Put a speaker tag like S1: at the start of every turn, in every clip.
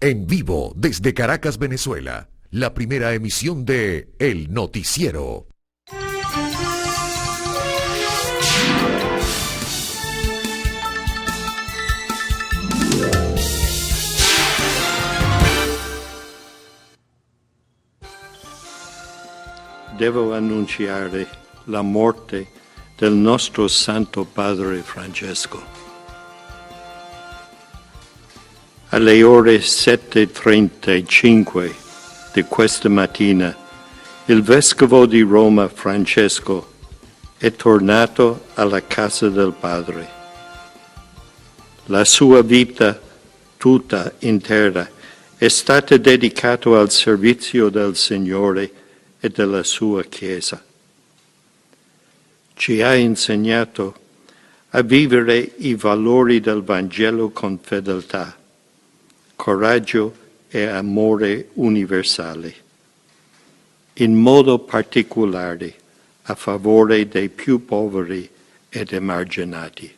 S1: En vivo desde Caracas, Venezuela, la primera emisión de El Noticiero.
S2: Devo annunciare la morte del nostro Santo Padre Francesco. Alle ore 7:35 di questa mattina, il Vescovo di Roma Francesco è tornato alla casa del Padre. La sua vita tutta intera è stata dedicata al servizio del Signore e della sua Chiesa. Ci ha insegnato a vivere i valori del Vangelo con fedeltà, coraggio e amore universale, in modo particolare a favore dei più poveri ed emarginati.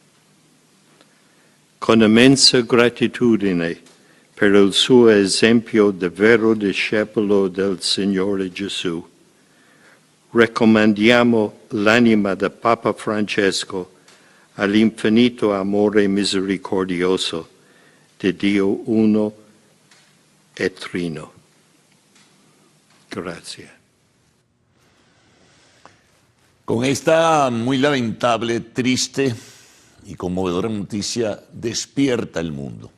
S2: Con immensa gratitudine per il suo esempio di vero discepolo del Signore Gesù, raccomandiamo l'anima del Papa Francesco all'infinito amore misericordioso de Dio uno e trino. Gracias.
S3: Con esta muy lamentable, triste y conmovedora noticia despierta el mundo.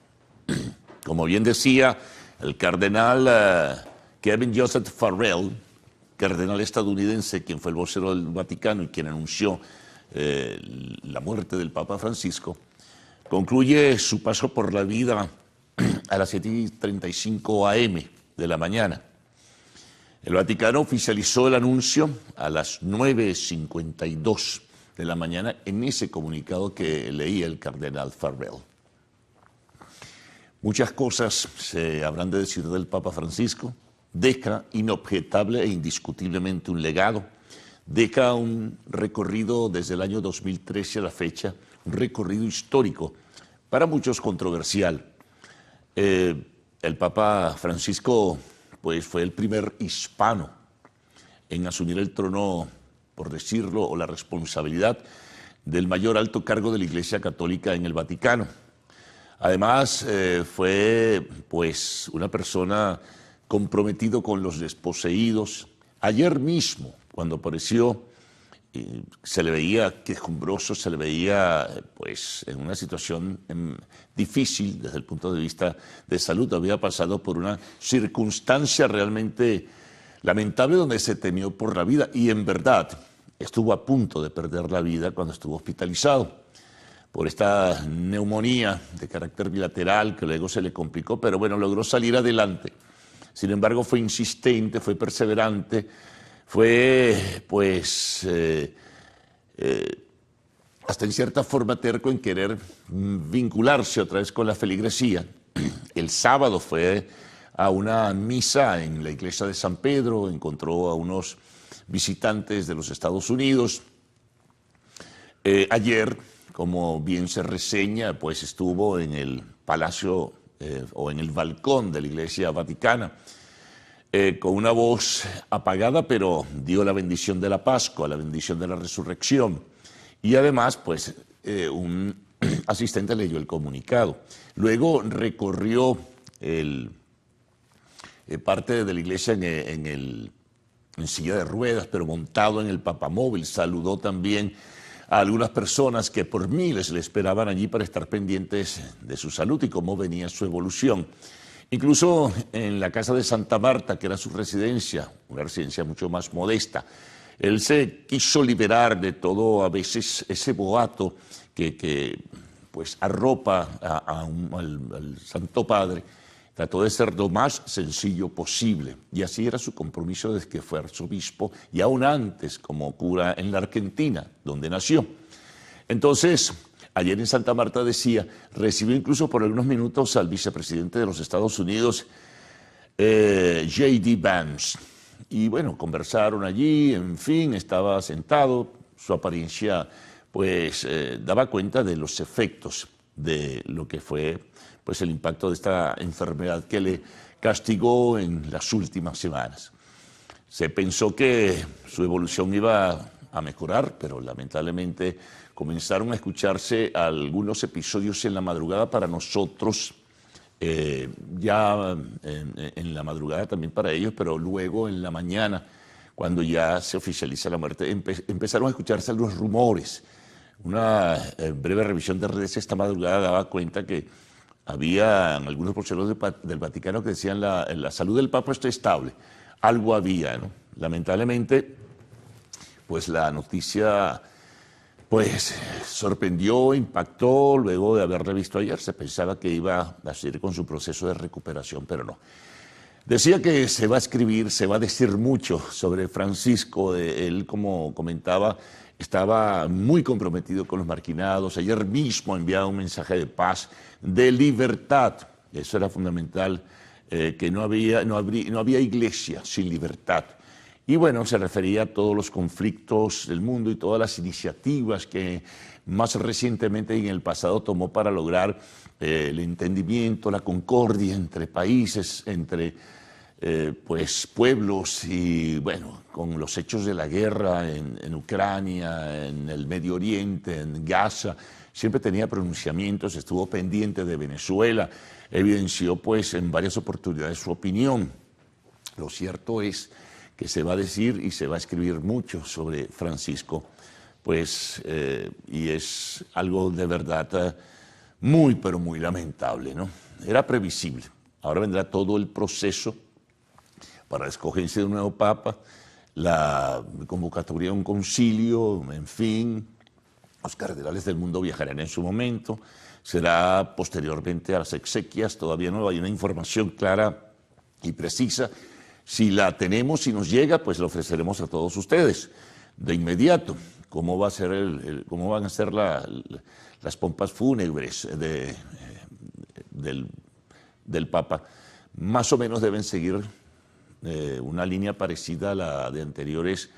S3: Como bien decía el cardenal Kevin Joseph Farrell, cardenal estadounidense, quien fue el vocero del Vaticano y quien anunció la muerte del Papa Francisco, concluye su paso por la vida a las 7:35 AM de la mañana. El Vaticano oficializó el anuncio a las 9:52 de la mañana en ese comunicado que leía el cardenal Farrell. Muchas cosas se habrán de decir del Papa Francisco. Deja inobjetable e indiscutiblemente un legado. Deja un recorrido desde el año 2013 a la fecha, un recorrido histórico, para muchos controversial. El Papa Francisco pues, fue el primer hispano en asumir el trono, por decirlo, o la responsabilidad del mayor alto cargo de la Iglesia Católica en el Vaticano. Además, fue pues, una persona comprometido con los desposeídos. Ayer mismo, cuando apareció, se le veía quejumbroso, se le veía pues, en una situación difícil desde el punto de vista de salud. Había pasado por una circunstancia realmente lamentable donde se temió por la vida y en verdad estuvo a punto de perder la vida cuando estuvo hospitalizado por esta neumonía de carácter bilateral que luego se le complicó, pero bueno, logró salir adelante. Sin embargo, fue insistente, fue perseverante, fue, pues, hasta en cierta forma terco en querer vincularse otra vez con la feligresía. El sábado fue a una misa en la iglesia de San Pedro, encontró a unos visitantes de los Estados Unidos. Ayer, como bien se reseña, pues estuvo en el palacio o en el balcón de la Iglesia Vaticana, con una voz apagada, pero dio la bendición de la Pascua, la bendición de la resurrección. Y además, pues, un asistente leyó el comunicado. Luego recorrió parte de la iglesia en silla de ruedas, pero montado en el papamóvil. Saludó también a algunas personas que por miles le esperaban allí para estar pendientes de su salud y cómo venía su evolución. Incluso en la casa de Santa Marta, que era su residencia, una residencia mucho más modesta, él se quiso liberar de todo a veces ese boato que pues arropa al Santo Padre. Trató de ser lo más sencillo posible y así era su compromiso desde que fue arzobispo y aún antes como cura en la Argentina, donde nació. Entonces, ayer en Santa Marta decía, recibió incluso por algunos minutos al vicepresidente de los Estados Unidos, J.D. Vance. Y bueno, conversaron allí, en fin, estaba sentado, su apariencia pues daba cuenta de los efectos de lo que fue pues el impacto de esta enfermedad que le castigó en las últimas semanas. Se pensó que su evolución iba a mejorar, pero lamentablemente comenzaron a escucharse algunos episodios en la madrugada para nosotros, ya en la madrugada también para ellos, pero luego en la mañana, cuando ya se oficializa la muerte, empezaron a escucharse algunos rumores. Una breve revisión de redes esta madrugada daba cuenta que había algunos voceros del Vaticano que decían la salud del Papa está estable. Algo había, ¿no? Lamentablemente, pues la noticia pues sorprendió, impactó, luego de haberla visto ayer. Se pensaba que iba a seguir con su proceso de recuperación, pero no. Decía que se va a escribir, se va a decir mucho sobre Francisco. Él, como comentaba, estaba muy comprometido con los marginados. Ayer mismo enviaba un mensaje de paz, de libertad. Eso era fundamental, que no había iglesia sin libertad. Y bueno, se refería a todos los conflictos del mundo y todas las iniciativas que más recientemente y en el pasado tomó para lograr el entendimiento, la concordia entre países, entre pues pueblos, y bueno, con los hechos de la guerra en Ucrania, en el Medio Oriente, en Gaza, siempre tenía pronunciamientos, estuvo pendiente de Venezuela, evidenció pues en varias oportunidades su opinión. Lo cierto es que se va a decir y se va a escribir mucho sobre Francisco, pues, y es algo de verdad muy, pero muy lamentable, ¿no? Era previsible. Ahora vendrá todo el proceso para la escogencia de un nuevo papa, la convocatoria de un concilio, en fin, los cardenales del mundo viajarán en su momento, será posteriormente a las exequias, todavía no hay una información clara y precisa. Si la tenemos, si nos llega, pues la ofreceremos a todos ustedes de inmediato. ¿Cómo va a ser cómo van a ser las pompas fúnebres del Papa? Más o menos deben seguir una línea parecida a la de anteriores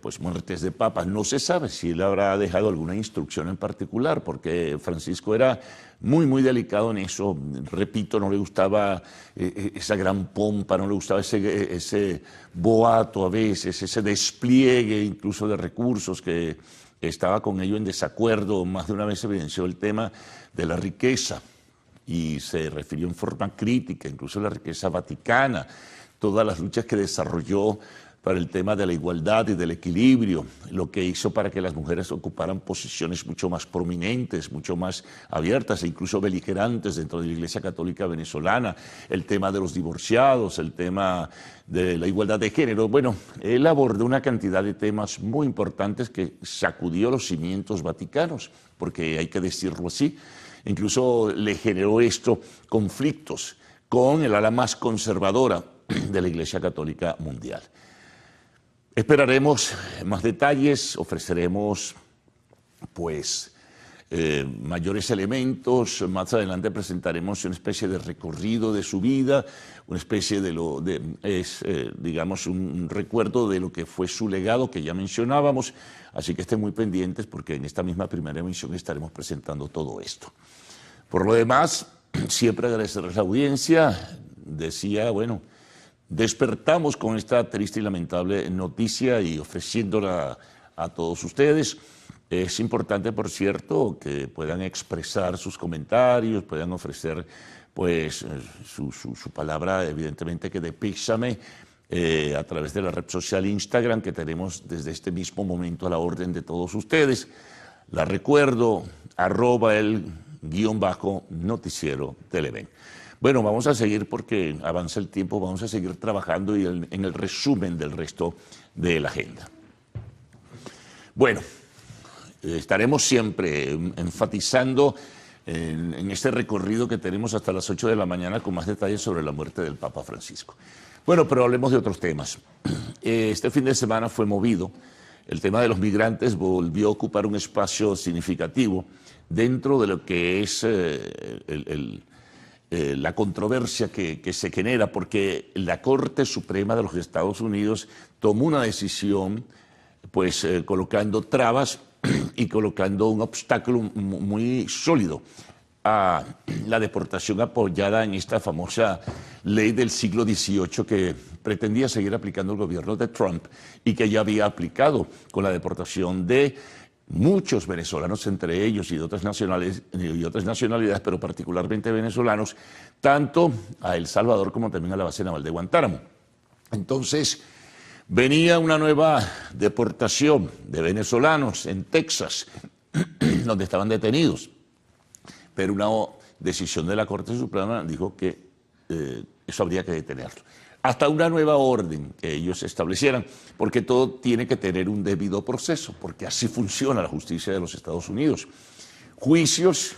S3: pues muertes de papas. No se sabe si él habrá dejado alguna instrucción en particular, porque Francisco era muy, muy delicado en eso. Repito, no le gustaba esa gran pompa, no le gustaba ese boato a veces, ese despliegue incluso de recursos, que estaba con ello en desacuerdo. Más de una vez evidenció el tema de la riqueza y se refirió en forma crítica, incluso a la riqueza vaticana, todas las luchas que desarrolló para el tema de la igualdad y del equilibrio, lo que hizo para que las mujeres ocuparan posiciones mucho más prominentes, mucho más abiertas e incluso beligerantes dentro de la Iglesia Católica venezolana, el tema de los divorciados, el tema de la igualdad de género. Bueno, él abordó una cantidad de temas muy importantes que sacudió los cimientos vaticanos, porque hay que decirlo así. Incluso le generó esto conflictos con el ala más conservadora de la Iglesia Católica mundial. Esperaremos más detalles, ofreceremos pues mayores elementos. Más adelante presentaremos una especie de recorrido de su vida, una especie digamos, un recuerdo de lo que fue su legado que ya mencionábamos, así que estén muy pendientes porque en esta misma primera emisión estaremos presentando todo esto. Por lo demás, siempre agradecerles la audiencia. Decía, bueno, despertamos con esta triste y lamentable noticia y ofreciéndola a todos ustedes. Es importante, por cierto, que puedan expresar sus comentarios, puedan ofrecer pues su palabra, evidentemente que de pésame, a través de la red social Instagram, que tenemos desde este mismo momento a la orden de todos ustedes. La recuerdo, @el_noticiero Televen. Bueno, vamos a seguir porque avanza el tiempo, vamos a seguir trabajando y en el resumen del resto de la agenda. Bueno, estaremos siempre enfatizando en este recorrido que tenemos hasta las 8 de la mañana con más detalles sobre la muerte del Papa Francisco. Bueno, pero hablemos de otros temas. Este fin de semana fue movido. El tema de los migrantes volvió a ocupar un espacio significativo dentro de lo que es la controversia que se genera, porque la Corte Suprema de los Estados Unidos tomó una decisión pues colocando trabas y colocando un obstáculo muy sólido a la deportación apoyada en esta famosa ley del siglo XVIII que pretendía seguir aplicando el gobierno de Trump y que ya había aplicado con la deportación de muchos venezolanos, entre ellos y de otras nacionalidades, pero particularmente venezolanos, tanto a El Salvador como también a la base naval de Guantánamo. Entonces, venía una nueva deportación de venezolanos en Texas, donde estaban detenidos, pero una decisión de la Corte Suprema dijo que eso habría que detenerlo. Hasta una nueva orden que ellos establecieran, porque todo tiene que tener un debido proceso, porque así funciona la justicia de los Estados Unidos. Juicios,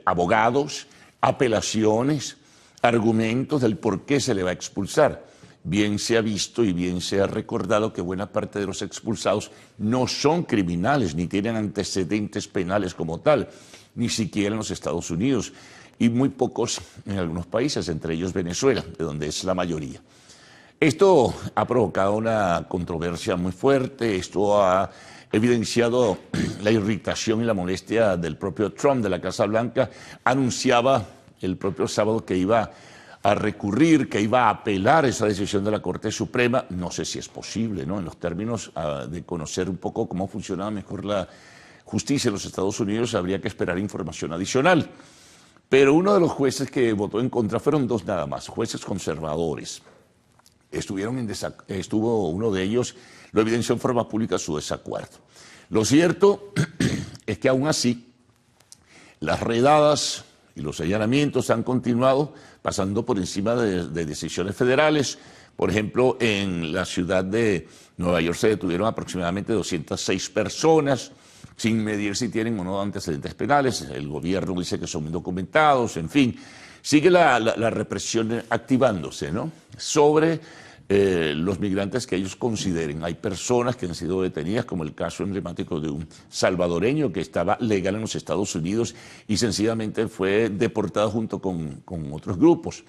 S3: abogados, apelaciones, argumentos del por qué se le va a expulsar. Bien se ha visto y bien se ha recordado que buena parte de los expulsados no son criminales, ni tienen antecedentes penales como tal, ni siquiera en los Estados Unidos, y muy pocos en algunos países, entre ellos Venezuela, de donde es la mayoría. Esto ha provocado una controversia muy fuerte, esto ha evidenciado la irritación y la molestia del propio Trump, de la Casa Blanca. Anunciaba el propio sábado que iba a recurrir, que iba a apelar esa decisión de la Corte Suprema. No sé si es posible, ¿no? En los términos de conocer un poco cómo funcionaba mejor la justicia en los Estados Unidos, habría que esperar información adicional. Pero uno de los jueces que votó en contra, fueron dos nada más, jueces conservadores. Estuvo uno de ellos, lo evidenció en forma pública su desacuerdo. Lo cierto es que aún así, las redadas y los allanamientos han continuado pasando por encima de decisiones federales. Por ejemplo, en la ciudad de Nueva York se detuvieron aproximadamente 206 personas, sin medir si tienen o no antecedentes penales. El gobierno dice que son indocumentados, en fin. Sigue la represión activándose, ¿no?, sobre los migrantes que ellos consideren. Hay personas que han sido detenidas, como el caso emblemático de un salvadoreño que estaba legal en los Estados Unidos y sencillamente fue deportado junto con otros grupos.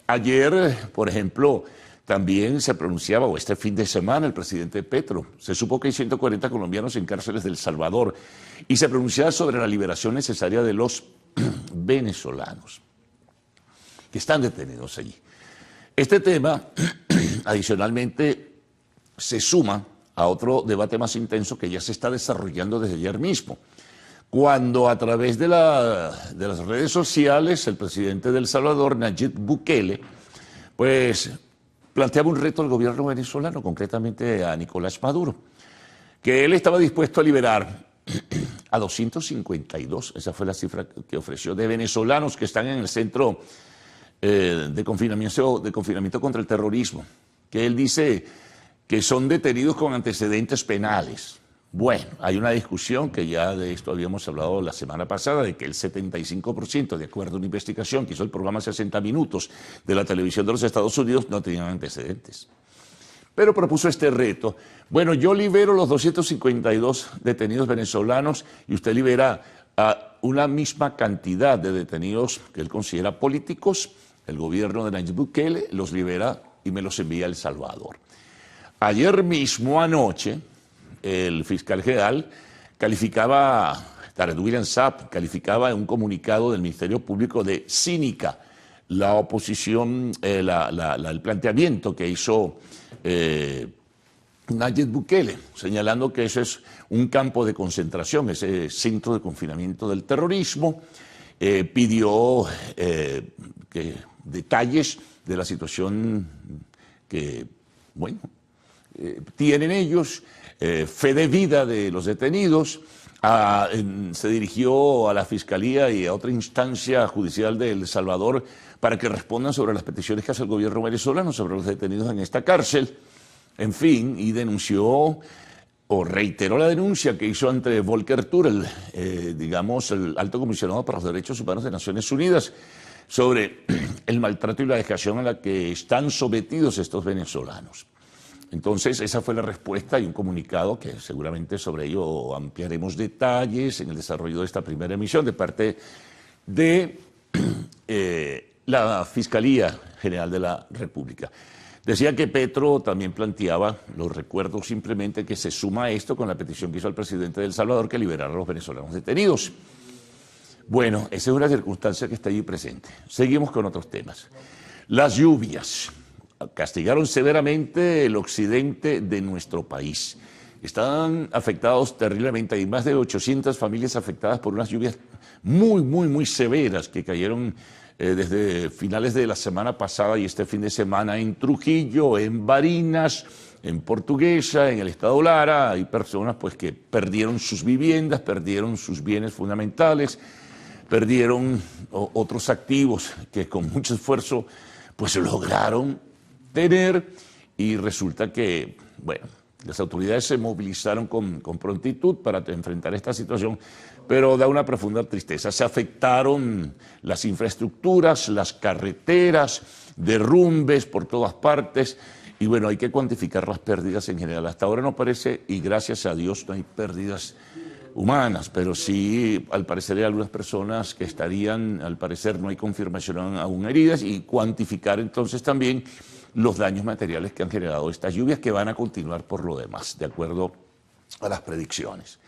S3: Ayer, por ejemplo, también se pronunciaba, o este fin de semana, el presidente Petro. Se supo que hay 140 colombianos en cárceles de El Salvador y se pronunciaba sobre la liberación necesaria de los venezolanos que están detenidos allí. Este tema, adicionalmente, se suma a otro debate más intenso que ya se está desarrollando desde ayer mismo, cuando a través de las redes sociales el presidente de El Salvador, Nayib Bukele, pues planteaba un reto al gobierno venezolano, concretamente a Nicolás Maduro, que él estaba dispuesto a liberar a 252, esa fue la cifra que ofreció, de venezolanos que están en el centro de confinamiento contra el terrorismo, que él dice que son detenidos con antecedentes penales. Bueno, hay una discusión que ya de esto habíamos hablado la semana pasada, de que el 75%, de acuerdo a una investigación que hizo el programa 60 Minutos de la televisión de los Estados Unidos, no tenían antecedentes. Pero propuso este reto. Bueno, yo libero los 252 detenidos venezolanos y usted libera a una misma cantidad de detenidos que él considera políticos. El gobierno de Nayib Bukele los libera y me los envía a El Salvador. Ayer mismo, anoche, el fiscal general calificaba, Tarek William Saab, calificaba en un comunicado del Ministerio Público de cínica la oposición, el planteamiento que hizo Nayib Bukele, señalando que eso es un campo de concentración, ese centro de confinamiento del terrorismo. Pidió detalles de la situación que, bueno, tienen ellos, fe de vida de los detenidos. Se dirigió a la Fiscalía y a otra instancia judicial de El Salvador para que respondan sobre las peticiones que hace el gobierno venezolano sobre los detenidos en esta cárcel. En fin, y denunció o reiteró la denuncia que hizo ante Volker Turk, el alto comisionado para los derechos humanos de Naciones Unidas, sobre el maltrato y la vejación a la que están sometidos estos venezolanos. Entonces, esa fue la respuesta y un comunicado que seguramente sobre ello ampliaremos detalles en el desarrollo de esta primera emisión de parte de la Fiscalía General de la República. Decía que Petro también planteaba, lo recuerdo simplemente, que se suma a esto con la petición que hizo el presidente de El Salvador que liberara a los venezolanos detenidos. Bueno, esa es una circunstancia que está allí presente. Seguimos con otros temas. Las lluvias castigaron severamente el occidente de nuestro país. Están afectados terriblemente. Hay más de 800 familias afectadas por unas lluvias muy severas que cayeron desde finales de la semana pasada y este fin de semana en Trujillo, en Barinas, en Portuguesa, en el estado Lara. Hay personas pues, que perdieron sus viviendas, perdieron sus bienes fundamentales, perdieron otros activos que con mucho esfuerzo pues lograron tener, y resulta que, bueno, las autoridades se movilizaron con prontitud para enfrentar esta situación, pero da una profunda tristeza. Se afectaron las infraestructuras, las carreteras, derrumbes por todas partes, y bueno, hay que cuantificar las pérdidas en general. Hasta ahora no parece, y gracias a Dios no hay pérdidas humanas, pero sí, al parecer hay algunas personas que estarían, al parecer no hay confirmación aún heridas, y cuantificar entonces también los daños materiales que han generado estas lluvias, que van a continuar por lo demás, de acuerdo a las predicciones.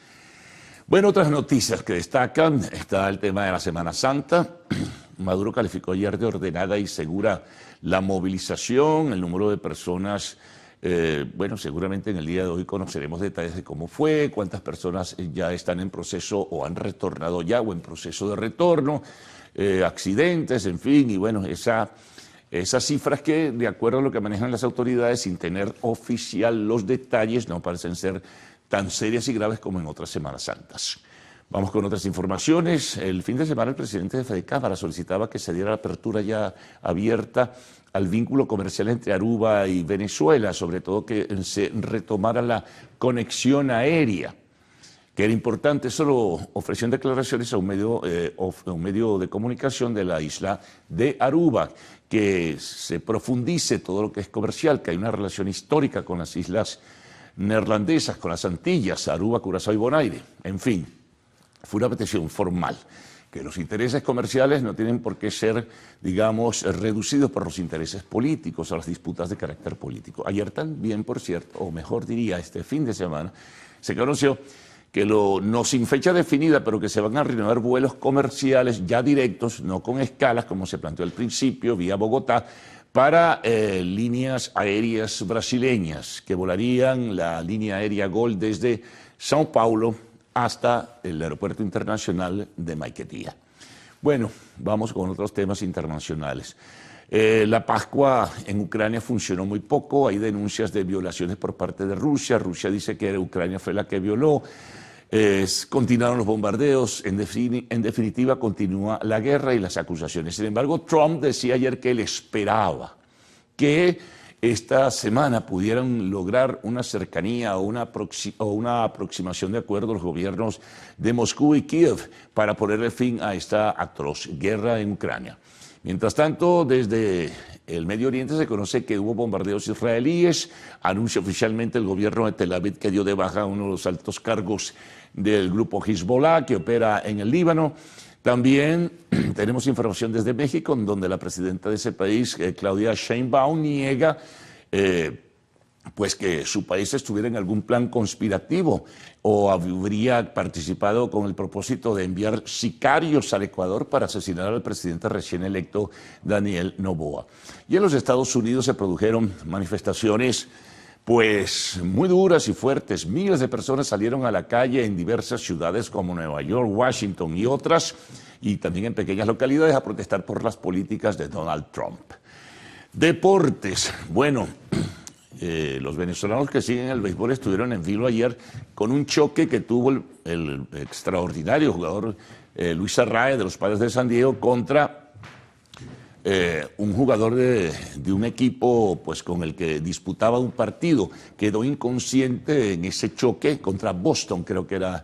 S3: Bueno, otras noticias que destacan, está el tema de la Semana Santa. Maduro calificó ayer de ordenada y segura la movilización, el número de personas. Bueno, seguramente en el día de hoy conoceremos detalles de cómo fue, cuántas personas ya están en proceso o han retornado ya o en proceso de retorno, accidentes, en fin, y bueno, esas cifras que, de acuerdo a lo que manejan las autoridades, sin tener oficial los detalles, no parecen ser tan serias y graves como en otras Semanas Santas. Vamos con otras informaciones. El fin de semana el presidente de Fedecámara solicitaba que se diera la apertura ya abierta al vínculo comercial entre Aruba y Venezuela, sobre todo que se retomara la conexión aérea, que era importante. Eso lo ofreció en declaraciones a un medio de comunicación de la isla de Aruba, que se profundice todo lo que es comercial, que hay una relación histórica con las islas neerlandesas, con las Antillas, Aruba, Curazao y Bonaire. En fin, fue una petición formal, que los intereses comerciales no tienen por qué ser, digamos, reducidos por los intereses políticos o las disputas de carácter político. Ayer también, por cierto, o mejor diría, este fin de semana, se conoció que no sin fecha definida, pero que se van a renovar vuelos comerciales ya directos, no con escalas, como se planteó al principio, vía Bogotá, para líneas aéreas brasileñas, que volarían la línea aérea Gol desde São Paulo hasta el aeropuerto internacional de Maiquetía. Bueno, vamos con otros temas internacionales. La Pascua en Ucrania funcionó muy poco, hay denuncias de violaciones por parte de Rusia. Rusia dice que Ucrania fue la que violó. Continuaron los bombardeos, en definitiva continúa la guerra y las acusaciones. Sin embargo, Trump decía ayer que él esperaba que esta semana pudieran lograr una cercanía o una aproximación de acuerdo a los gobiernos de Moscú y Kiev para ponerle fin a esta atroz guerra en Ucrania. Mientras tanto, desde el Medio Oriente se conoce que hubo bombardeos israelíes. Anuncia oficialmente el gobierno de Tel Aviv que dio de baja a uno de los altos cargos del grupo Hezbollah, que opera en el Líbano. También tenemos información desde México, en donde la presidenta de ese país, Claudia Sheinbaum, niega pues que su país estuviera en algún plan conspirativo o habría participado con el propósito de enviar sicarios al Ecuador para asesinar al presidente recién electo Daniel Noboa. Y en los Estados Unidos se produjeron manifestaciones pues muy duras y fuertes. Miles de personas salieron a la calle en diversas ciudades como Nueva York, Washington y otras, y también en pequeñas localidades, a protestar por las políticas de Donald Trump. Deportes. Bueno, los venezolanos que siguen el béisbol estuvieron en vilo ayer con un choque que tuvo el extraordinario jugador Luis Arraez de los Padres de San Diego contra un jugador de un equipo pues, con el que disputaba un partido. Quedó inconsciente en ese choque contra Boston, creo que era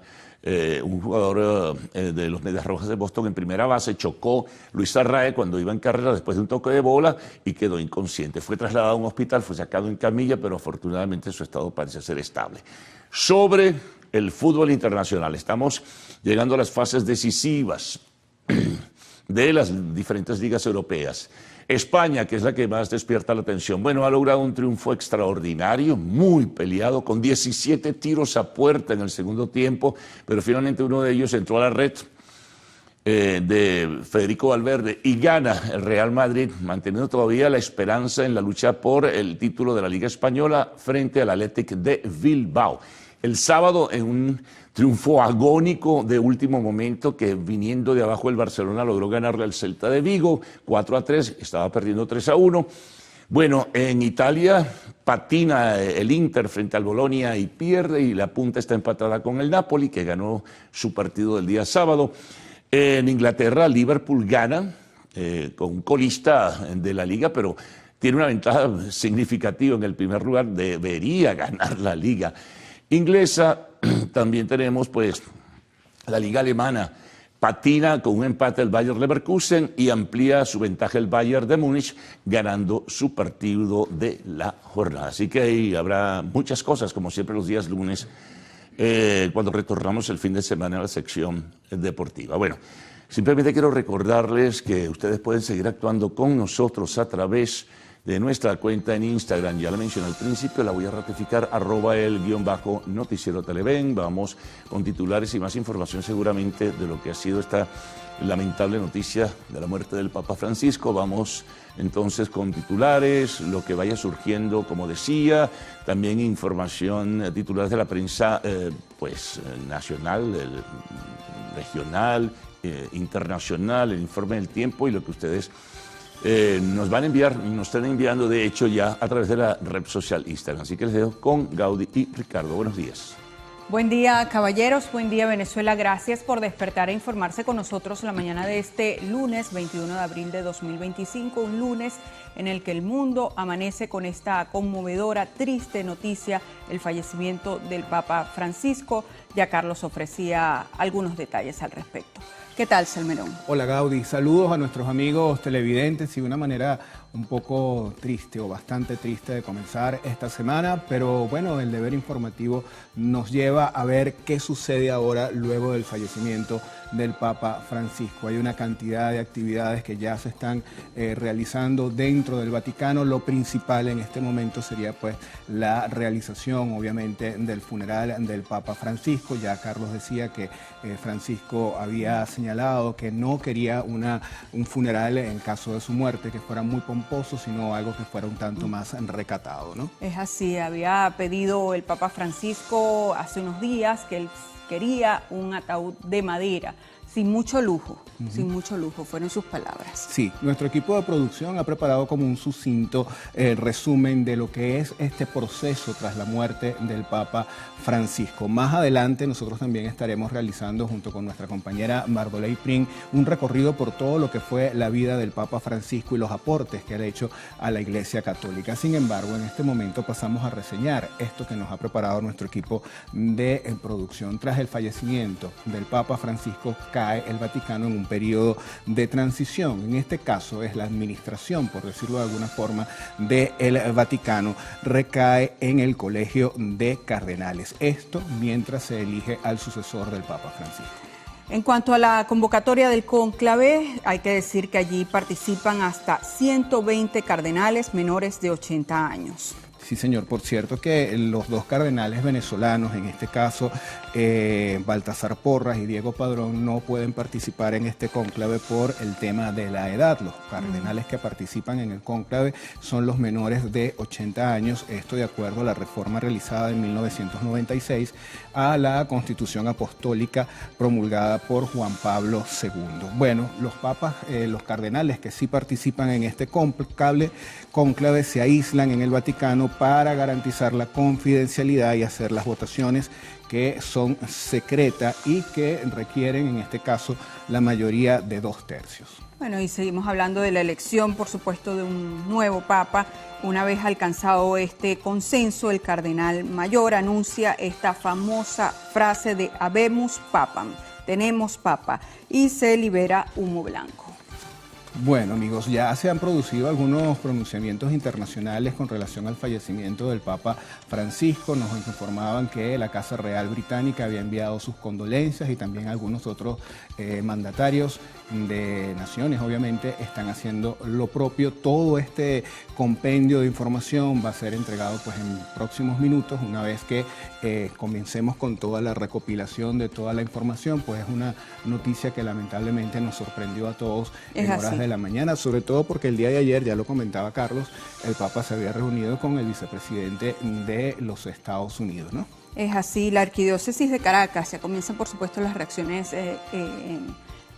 S3: un jugador de los Medias Rojas de Boston en primera base. Chocó Luis Arraez cuando iba en carrera después de un toque de bola y quedó inconsciente. Fue trasladado a un hospital, fue sacado en camilla, pero afortunadamente su estado parece ser estable. Sobre el fútbol internacional, estamos llegando a las fases decisivas de las diferentes ligas europeas. España, que es la que más despierta la atención, bueno, ha logrado un triunfo extraordinario, muy peleado, con 17 tiros a puerta en el segundo tiempo, pero finalmente uno de ellos entró a la red. de Federico Valverde, y gana el Real Madrid, manteniendo todavía la esperanza en la lucha por el título de la Liga Española frente al Athletic de Bilbao. El sábado, en un triunfo agónico de último momento, que viniendo de abajo el Barcelona logró ganarle al Celta de Vigo 4-3, estaba perdiendo 3-1. Bueno, en Italia patina el Inter frente al Bolonia y pierde, y la punta está empatada con el Napoli, que ganó su partido del día sábado. En Inglaterra, Liverpool gana con un colista de la liga, pero tiene una ventaja significativa en el primer lugar, debería ganar la liga inglesa. También tenemos pues la liga alemana, patina con un empate el Bayer Leverkusen y amplía su ventaja el Bayern de Múnich, ganando su partido de la jornada. Así que ahí habrá muchas cosas, como siempre los días lunes, cuando retornamos el fin de semana a la sección deportiva. Bueno, simplemente quiero recordarles que ustedes pueden seguir actuando con nosotros a través de nuestra cuenta en Instagram. Ya la mencioné al principio, la voy a ratificar, @el_noticiero Televen. Vamos con titulares y más información seguramente de lo que ha sido esta lamentable noticia de la muerte del Papa Francisco. Vamos entonces con titulares, lo que vaya surgiendo, como decía, también información, titulares de la prensa nacional, regional, internacional, el informe del tiempo y lo que ustedes nos van a enviar, nos están enviando de hecho ya a través de la red social Instagram. Así que les dejo con Gaudí y Ricardo. Buenos días.
S4: Buen día, caballeros. Buen día, Venezuela. Gracias por despertar e informarse con nosotros la mañana de este lunes 21 de abril de 2025, un lunes en el que el mundo amanece con esta conmovedora, triste noticia, el fallecimiento del Papa Francisco. Ya Carlos ofrecía algunos detalles al respecto. ¿Qué tal, Salmerón?
S5: Hola, Gaudí. Saludos a nuestros amigos televidentes y una manera un poco triste o bastante triste de comenzar esta semana, pero bueno, el deber informativo nos lleva a ver qué sucede ahora luego del fallecimiento del Papa Francisco. Hay una cantidad de actividades que ya se están realizando dentro del Vaticano. Lo principal en este momento sería pues la realización obviamente del funeral del Papa Francisco. Ya Carlos decía que Francisco había señalado que no quería un funeral en caso de su muerte que fuera muy pomposo, sino algo que fuera un tanto más recatado, ¿no? Es así, había pedido el Papa Francisco hace unos días que él quería un ataúd de madera, sin mucho lujo, sin mucho lujo, fueron sus palabras. Sí, nuestro equipo de producción ha preparado como un sucinto resumen de lo que es este proceso tras la muerte del Papa Francisco. Más adelante nosotros también estaremos realizando junto con nuestra compañera Mardoley Prin un recorrido por todo lo que fue la vida del Papa Francisco y los aportes que ha hecho a la Iglesia Católica. Sin embargo, en este momento pasamos a reseñar esto que nos ha preparado nuestro equipo de producción. Tras el fallecimiento del Papa Francisco, cae el Vaticano en un periodo de transición. En este caso es la administración, por decirlo de alguna forma, del Vaticano recae en el Colegio de Cardenales. Esto mientras se elige al sucesor del Papa Francisco. En cuanto a la convocatoria del cónclave, hay que decir que allí participan hasta 120 cardenales menores de 80 años. Sí, señor. Por cierto que los dos cardenales venezolanos, en este caso Baltasar Porras y Diego Padrón, no pueden participar en este cónclave por el tema de la edad. Los cardenales que participan en el cónclave son los menores de 80 años, esto de acuerdo a la reforma realizada en 1996 a la Constitución Apostólica promulgada por Juan Pablo II. Bueno, los papas, los cardenales que sí participan en este cónclave se aíslan en el Vaticano para garantizar la confidencialidad y hacer las votaciones que son secretas y que requieren, en este caso, la mayoría de 2/3. Bueno, y seguimos hablando de la elección, por supuesto, de un nuevo papa. Una vez alcanzado este consenso, el cardenal mayor anuncia esta famosa frase de Habemus Papam, tenemos papa, y se libera humo blanco. Bueno, amigos, ya se han producido algunos pronunciamientos internacionales con relación al fallecimiento del Papa Francisco. Nos informaban que la Casa Real Británica había enviado sus condolencias y también algunos otros mandatarios de naciones, obviamente, están haciendo lo propio. Todo este compendio de información va a ser entregado pues en próximos minutos, una vez que comencemos con toda la recopilación de toda la información. Pues es una noticia que lamentablemente nos sorprendió a todos en horas de la mañana, sobre todo porque el día de ayer, ya lo comentaba Carlos, el Papa se había reunido con el vicepresidente de los Estados Unidos, ¿no?
S4: Es así, la Arquidiócesis de Caracas, ya comienzan por supuesto las reacciones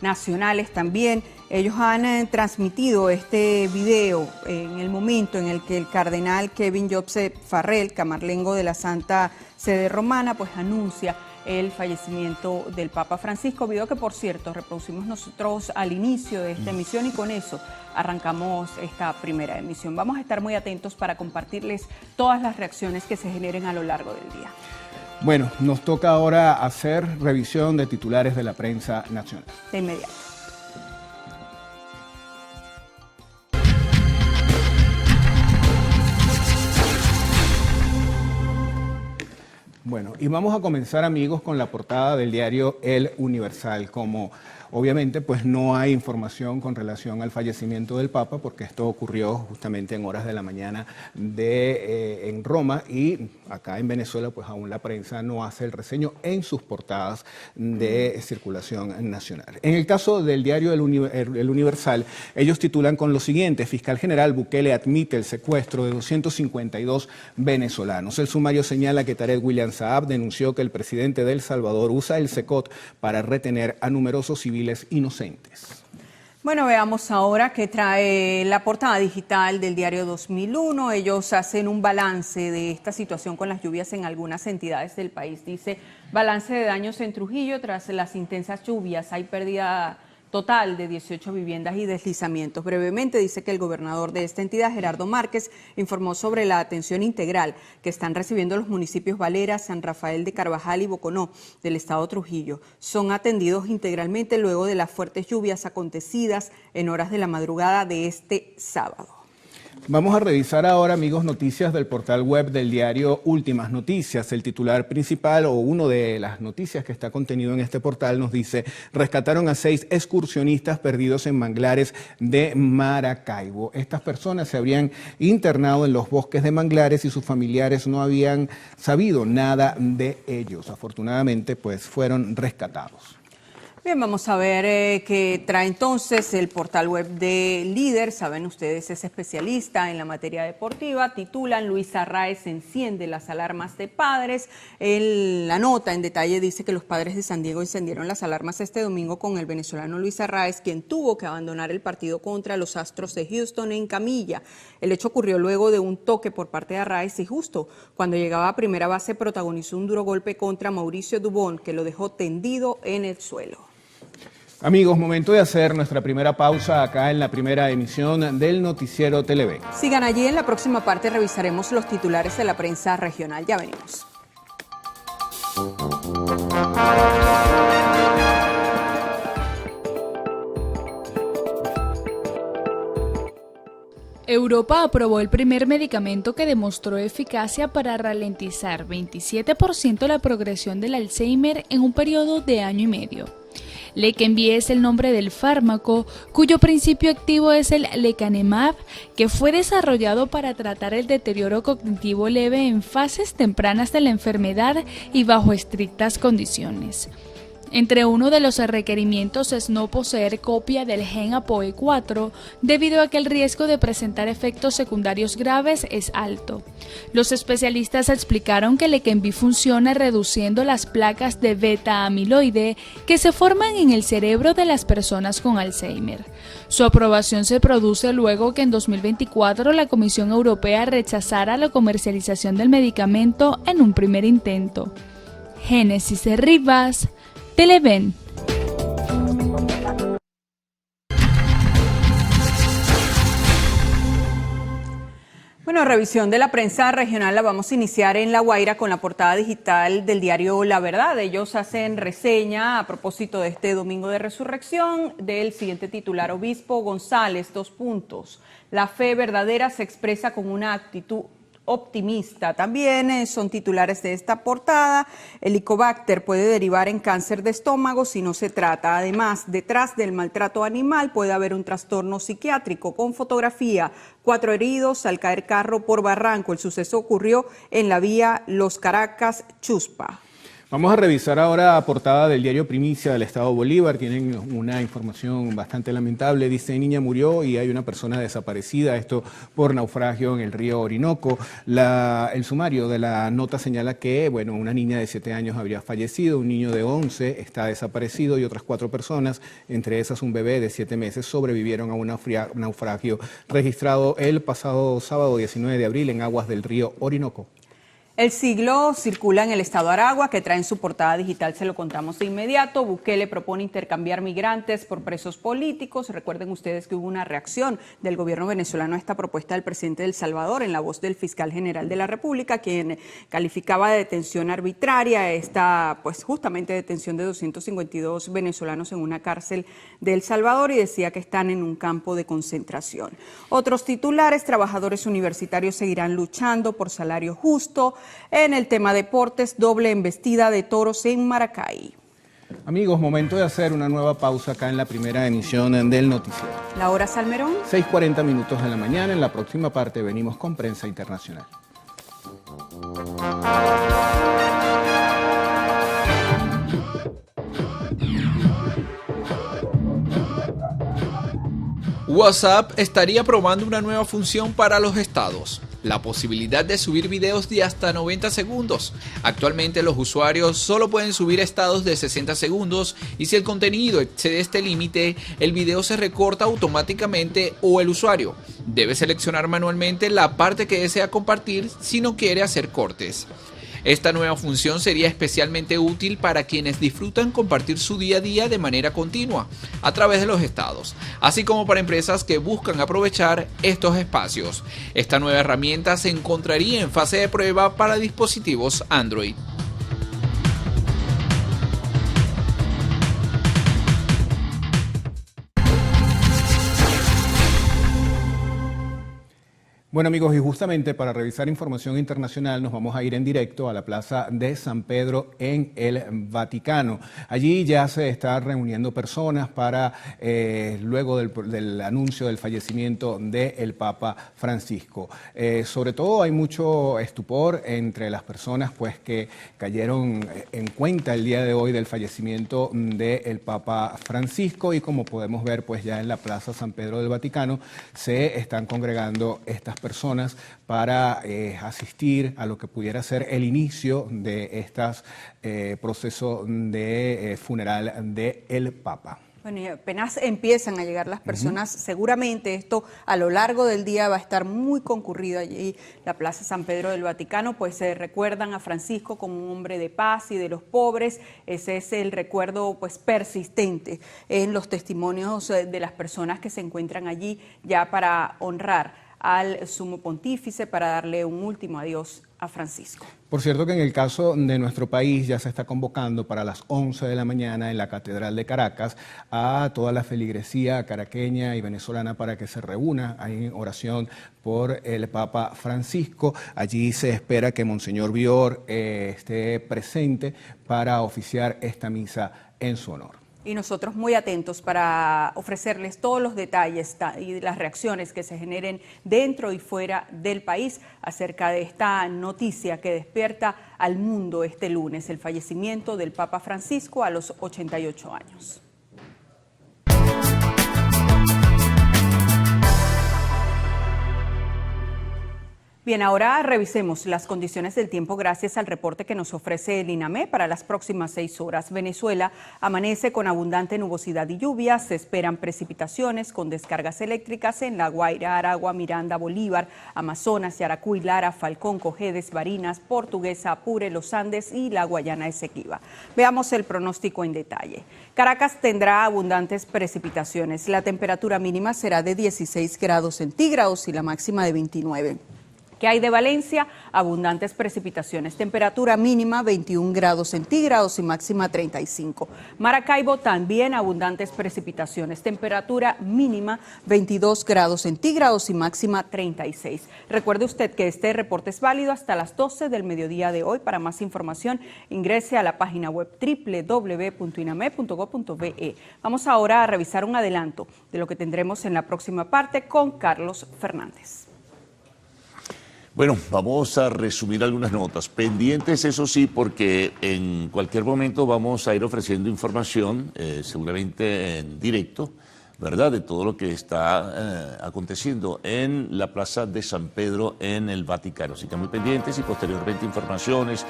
S4: nacionales también. Ellos han transmitido este video en el momento en el que el cardenal Kevin Josep Farrell, camarlengo de la Santa Sede Romana, pues anuncia el fallecimiento del Papa Francisco, video que por cierto reproducimos nosotros al inicio de esta emisión, y con eso arrancamos esta primera emisión. Vamos a estar muy atentos para compartirles todas las reacciones que se generen a lo largo del día.
S5: Bueno, nos toca ahora hacer revisión de titulares de la prensa nacional.
S4: De inmediato.
S5: Bueno, y vamos a comenzar, amigos, con la portada del diario El Universal. Como obviamente pues no hay información con relación al fallecimiento del Papa, porque esto ocurrió justamente en horas de la mañana en Roma, y acá en Venezuela pues aún la prensa no hace el reseño en sus portadas de circulación nacional. En el caso del diario El Universal, ellos titulan con lo siguiente: Fiscal General Bukele admite el secuestro de 252 venezolanos. El sumario señala que Tarek William Saab denunció que el presidente de El Salvador usa el SECOT para retener a numerosos civiles inocentes.
S4: Bueno, veamos ahora qué trae la portada digital del diario 2001. Ellos hacen un balance de esta situación con las lluvias en algunas entidades del país. Dice: balance de daños en Trujillo tras las intensas lluvias. Hay pérdida total de 18 viviendas y deslizamientos. Brevemente dice que el gobernador de esta entidad, Gerardo Márquez, informó sobre la atención integral que están recibiendo los municipios Valera, San Rafael de Carvajal y Boconó del estado Trujillo. Son atendidos integralmente luego de las fuertes lluvias acontecidas en horas de la madrugada de este sábado.
S5: Vamos a revisar ahora, amigos, noticias del portal web del diario Últimas Noticias. El titular principal, o una de las noticias que está contenido en este portal, nos dice: rescataron a 6 excursionistas perdidos en manglares de Maracaibo. Estas personas se habrían internado en los bosques de manglares y sus familiares no habían sabido nada de ellos. Afortunadamente, pues fueron rescatados.
S4: Bien, vamos a ver qué trae entonces el portal web de Líder. Saben ustedes, es especialista en la materia deportiva. Titulan: Luis Arraez enciende las alarmas de padres. La nota en detalle dice que los padres de San Diego encendieron las alarmas este domingo con el venezolano Luis Arraez, quien tuvo que abandonar el partido contra los Astros de Houston en camilla. El hecho ocurrió luego de un toque por parte de Arraez y justo cuando llegaba a primera base protagonizó un duro golpe contra Mauricio Dubón, que lo dejó tendido en el suelo.
S5: Amigos, momento de hacer nuestra primera pausa acá en la primera emisión del Noticiero Televen.
S4: Sigan allí, en la próxima parte revisaremos los titulares de la prensa regional. Ya venimos.
S6: Europa aprobó el primer medicamento que demostró eficacia para ralentizar 27% la progresión del Alzheimer en un periodo de año y medio. Leqembi es el nombre del fármaco, cuyo principio activo es el lecanemab, que fue desarrollado para tratar el deterioro cognitivo leve en fases tempranas de la enfermedad y bajo estrictas condiciones. Entre uno de los requerimientos es no poseer copia del gen APOE4, debido a que el riesgo de presentar efectos secundarios graves es alto. Los especialistas explicaron que Leqembi funciona reduciendo las placas de beta-amiloide que se forman en el cerebro de las personas con Alzheimer. Su aprobación se produce luego que en 2024 la Comisión Europea rechazara la comercialización del medicamento en un primer intento. Génesis Rivas, Televen.
S4: Bueno, revisión de la prensa regional la vamos a iniciar en La Guaira con la portada digital del diario La Verdad. Ellos hacen reseña a propósito de este domingo de resurrección del siguiente titular: Obispo González, 2 puntos. La fe verdadera se expresa con una actitud optimista. También son titulares de esta portada. Helicobacter puede derivar en cáncer de estómago si no se trata. Además, detrás del maltrato animal puede haber un trastorno psiquiátrico. Con fotografía, 4 heridos al caer carro por barranco. El suceso ocurrió en la vía Los Caracas-Chuspa.
S5: Vamos a revisar ahora portada del diario Primicia del Estado Bolívar. Tienen una información bastante lamentable. Dice, niña murió y hay una persona desaparecida. Esto por naufragio en el río Orinoco. El sumario de la nota señala que, bueno, una niña de 7 años habría fallecido, un niño de 11 está desaparecido y otras 4 personas, entre esas un bebé de 7 meses, sobrevivieron a un naufragio registrado el pasado sábado 19 de abril en aguas del río Orinoco.
S4: El Siglo circula en el estado Aragua, que trae en su portada digital, se lo contamos de inmediato. Bukele propone intercambiar migrantes por presos políticos. Recuerden ustedes que hubo una reacción del gobierno venezolano a esta propuesta del presidente de El Salvador, en la voz del fiscal general de la República, quien calificaba de detención arbitraria esta, pues justamente detención de 252 venezolanos en una cárcel de El Salvador, y decía que están en un campo de concentración. Otros titulares: trabajadores universitarios seguirán luchando por salario justo. En el tema deportes, doble embestida de toros en Maracay.
S5: Amigos, momento de hacer una nueva pausa acá en la primera emisión del noticiero.
S4: La hora Salmerón.
S5: 6:40 minutos de la mañana. En la próxima parte venimos con Prensa Internacional.
S7: WhatsApp estaría probando una nueva función para los estados: la posibilidad de subir videos de hasta 90 segundos. Actualmente los usuarios solo pueden subir estados de 60 segundos y si el contenido excede este límite, el video se recorta automáticamente o el usuario debe seleccionar manualmente la parte que desea compartir si no quiere hacer cortes. Esta nueva función sería especialmente útil para quienes disfrutan compartir su día a día de manera continua a través de los estados, así como para empresas que buscan aprovechar estos espacios. Esta nueva herramienta se encontraría en fase de prueba para dispositivos Android.
S5: Bueno amigos, y justamente para revisar información internacional nos vamos a ir en directo a la Plaza de San Pedro en el Vaticano. Allí ya se está reuniendo personas para, luego del anuncio del fallecimiento del Papa Francisco. Sobre todo hay mucho estupor entre las personas pues que cayeron en cuenta el día de hoy del fallecimiento del Papa Francisco, y como podemos ver pues ya en la Plaza San Pedro del Vaticano se están congregando estas personas para asistir a lo que pudiera ser el inicio de este proceso de funeral del Papa.
S4: Bueno, y apenas empiezan a llegar las personas, seguramente esto a lo largo del día va a estar muy concurrido allí. La Plaza San Pedro del Vaticano, pues se recuerdan a Francisco como un hombre de paz y de los pobres. Ese es el recuerdo pues persistente en los testimonios de las personas que se encuentran allí ya para honrar al sumo pontífice, para darle un último adiós a Francisco.
S5: Por cierto que en el caso de nuestro país ya se está convocando para las 11 de la mañana en la Catedral de Caracas a toda la feligresía caraqueña y venezolana para que se reúna en oración por el Papa Francisco. Allí se espera que Monseñor Bior esté presente para oficiar esta misa en su honor.
S4: Y nosotros muy atentos para ofrecerles todos los detalles y las reacciones que se generen dentro y fuera del país acerca de esta noticia que despierta al mundo este lunes, el fallecimiento del Papa Francisco a los 88 años. Bien, ahora revisemos las condiciones del tiempo gracias al reporte que nos ofrece el INAME para las próximas 6 horas. Venezuela amanece con abundante nubosidad y lluvias. Se esperan precipitaciones con descargas eléctricas en La Guaira, Aragua, Miranda, Bolívar, Amazonas, Yaracuy, Lara, Falcón, Cojedes, Barinas, Portuguesa, Apure, Los Andes y la Guayana Esequiba. Veamos el pronóstico en detalle. Caracas tendrá abundantes precipitaciones. La temperatura mínima será de 16 grados centígrados y la máxima de 29. ¿Qué hay de Valencia? Abundantes precipitaciones, temperatura mínima 21 grados centígrados y máxima 35. Maracaibo también abundantes precipitaciones, temperatura mínima 22 grados centígrados y máxima 36. Recuerde usted que este reporte es válido hasta las 12 del mediodía de hoy. Para más información ingrese a la página web www.iname.gov.be. Vamos ahora a revisar un adelanto de lo que tendremos en la próxima parte con Carlos Fernández.
S3: Bueno, vamos a resumir algunas notas. Pendientes, eso sí, porque en cualquier momento vamos a ir ofreciendo información, seguramente en directo, ¿verdad?, de todo lo que está aconteciendo en la Plaza de San Pedro en el Vaticano. Así que muy pendientes y posteriormente informaciones.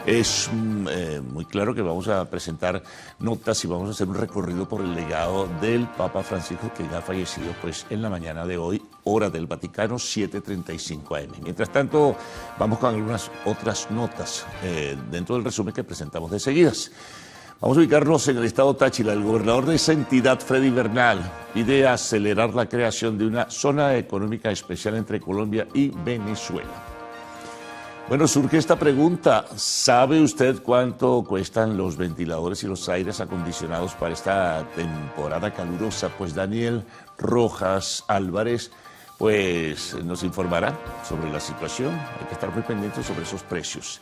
S3: Es muy claro que vamos a presentar notas y vamos a hacer un recorrido por el legado del Papa Francisco, que ya ha fallecido pues en la mañana de hoy, hora del Vaticano, 7:35 AM. Mientras tanto, vamos con algunas otras notas dentro del resumen que presentamos de seguidas. Vamos a ubicarnos en el estado Táchira. El gobernador de esa entidad, Freddy Bernal, pide acelerar la creación de una zona económica especial entre Colombia y Venezuela. Bueno, surge esta pregunta. ¿Sabe usted cuánto cuestan los ventiladores y los aires acondicionados para esta temporada calurosa? Pues Daniel Rojas Álvarez pues nos informará sobre la situación. Hay que estar muy pendientes sobre esos precios.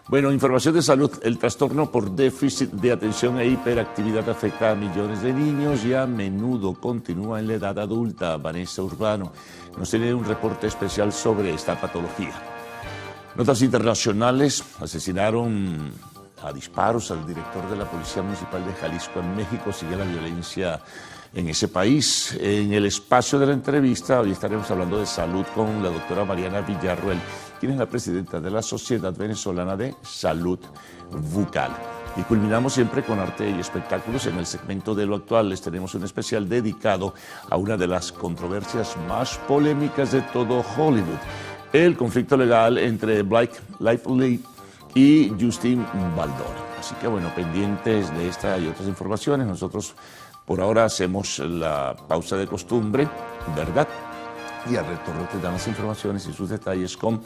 S3: Bueno, información de salud. El trastorno por déficit de atención e hiperactividad afecta a millones de niños y a menudo continúa en la edad adulta. Vanessa Urbano nos tiene un reporte especial sobre esta patología. Notas internacionales. Asesinaron a disparos al director de la Policía Municipal de Jalisco en México. Sigue la violencia en ese país. En el espacio de la entrevista hoy estaremos hablando de salud con la doctora Mariana Villarruel, quien es la presidenta de la Sociedad Venezolana de Salud Bucal. Y culminamos siempre con arte y espectáculos. En el segmento de lo actual les tenemos un especial dedicado a una de las controversias más polémicas de todo Hollywood: el conflicto legal entre Blake Lively y Justin Baldoni. Así que bueno, pendientes de esta y otras informaciones. Nosotros por ahora hacemos la pausa de costumbre, ¿verdad? Y al retorno te dan las informaciones y sus detalles con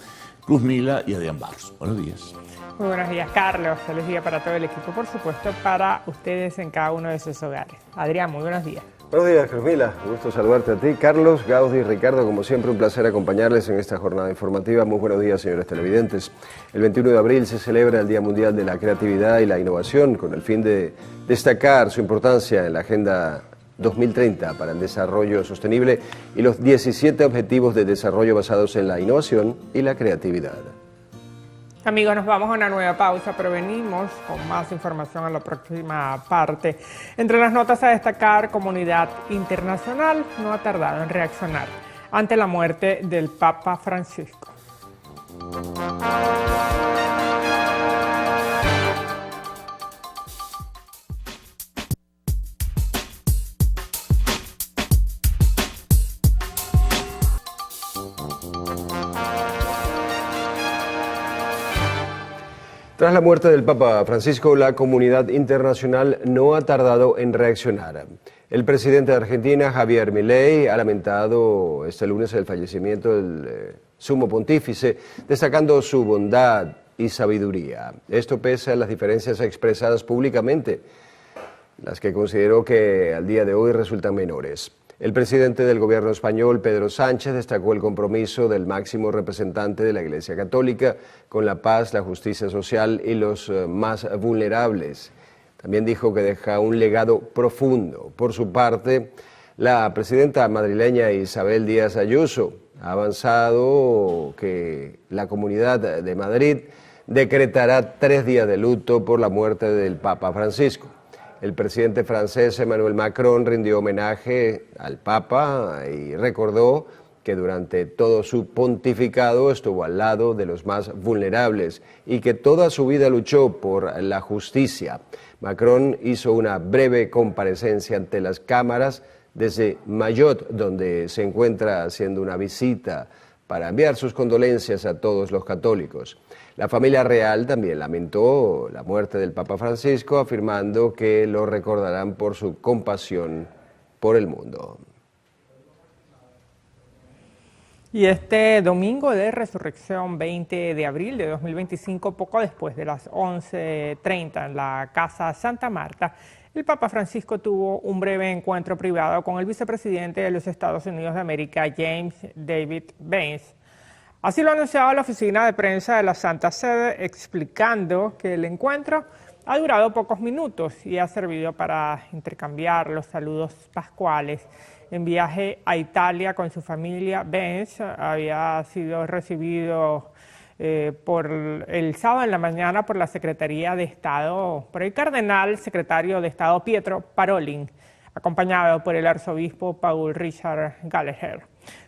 S3: Cruz Mila y Adrián Barros. Buenos días.
S8: Muy buenos días, Carlos. Feliz día para todo el equipo, por supuesto, para ustedes en cada uno de sus hogares. Adrián, muy buenos días.
S9: Buenos días, Cruzmila. Un gusto saludarte a ti, Carlos, Gaudí, Ricardo. Como siempre, un placer acompañarles en esta jornada informativa. Muy buenos días, señores televidentes. El 21 de abril se celebra el Día Mundial de la Creatividad y la Innovación, con el fin de destacar su importancia en la Agenda 2030 para el Desarrollo Sostenible y los 17 Objetivos de Desarrollo basados en la innovación y la creatividad.
S8: Amigos, nos vamos a una nueva pausa, pero venimos con más información en la próxima parte. Entre las notas a destacar, comunidad internacional no ha tardado en reaccionar ante la muerte del Papa Francisco.
S9: Tras la muerte del Papa Francisco, la comunidad internacional no ha tardado en reaccionar. El presidente de Argentina, Javier Milei, ha lamentado este lunes el fallecimiento del sumo pontífice, destacando su bondad y sabiduría. Esto pese a las diferencias expresadas públicamente, las que consideró que al día de hoy resultan menores. El presidente del gobierno español, Pedro Sánchez, destacó el compromiso del máximo representante de la Iglesia Católica con la paz, la justicia social y los más vulnerables. También dijo que deja un legado profundo. Por su parte, la presidenta madrileña Isabel Díaz Ayuso ha avanzado que la Comunidad de Madrid decretará 3 días de luto por la muerte del Papa Francisco. El presidente francés Emmanuel Macron rindió homenaje al Papa y recordó que durante todo su pontificado estuvo al lado de los más vulnerables y que toda su vida luchó por la justicia. Macron hizo una breve comparecencia ante las cámaras desde Mayotte, donde se encuentra haciendo una visita para enviar sus condolencias a todos los católicos. La familia real también lamentó la muerte del Papa Francisco, afirmando que lo recordarán por su compasión por el mundo.
S8: Y este domingo de resurrección 20 de abril de 2025, poco después de las 11:30 en la Casa Santa Marta, el Papa Francisco tuvo un breve encuentro privado con el vicepresidente de los Estados Unidos de América, James David Vance. Así lo anunciaba la oficina de prensa de la Santa Sede, explicando que el encuentro ha durado pocos minutos y ha servido para intercambiar los saludos pascuales. En viaje a Italia con su familia, Vance había sido recibido el sábado en la mañana por la Secretaría de Estado, por el cardenal secretario de Estado Pietro Parolin, acompañado por el arzobispo Paul Richard Gallagher,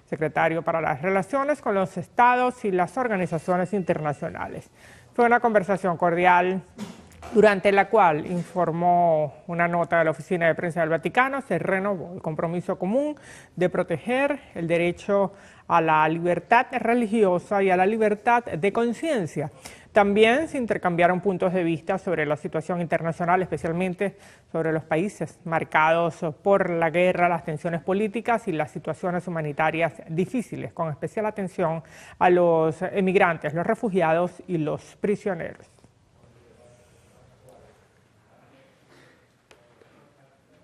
S8: secretario para las relaciones con los estados y las organizaciones internacionales. Fue una conversación cordial, durante la cual, informó una nota de la Oficina de Prensa del Vaticano, se renovó el compromiso común de proteger el derecho a la libertad religiosa y a la libertad de conciencia. También se intercambiaron puntos de vista sobre la situación internacional, especialmente sobre los países marcados por la guerra, las tensiones políticas y las situaciones humanitarias difíciles, con especial atención a los emigrantes, los refugiados y los prisioneros.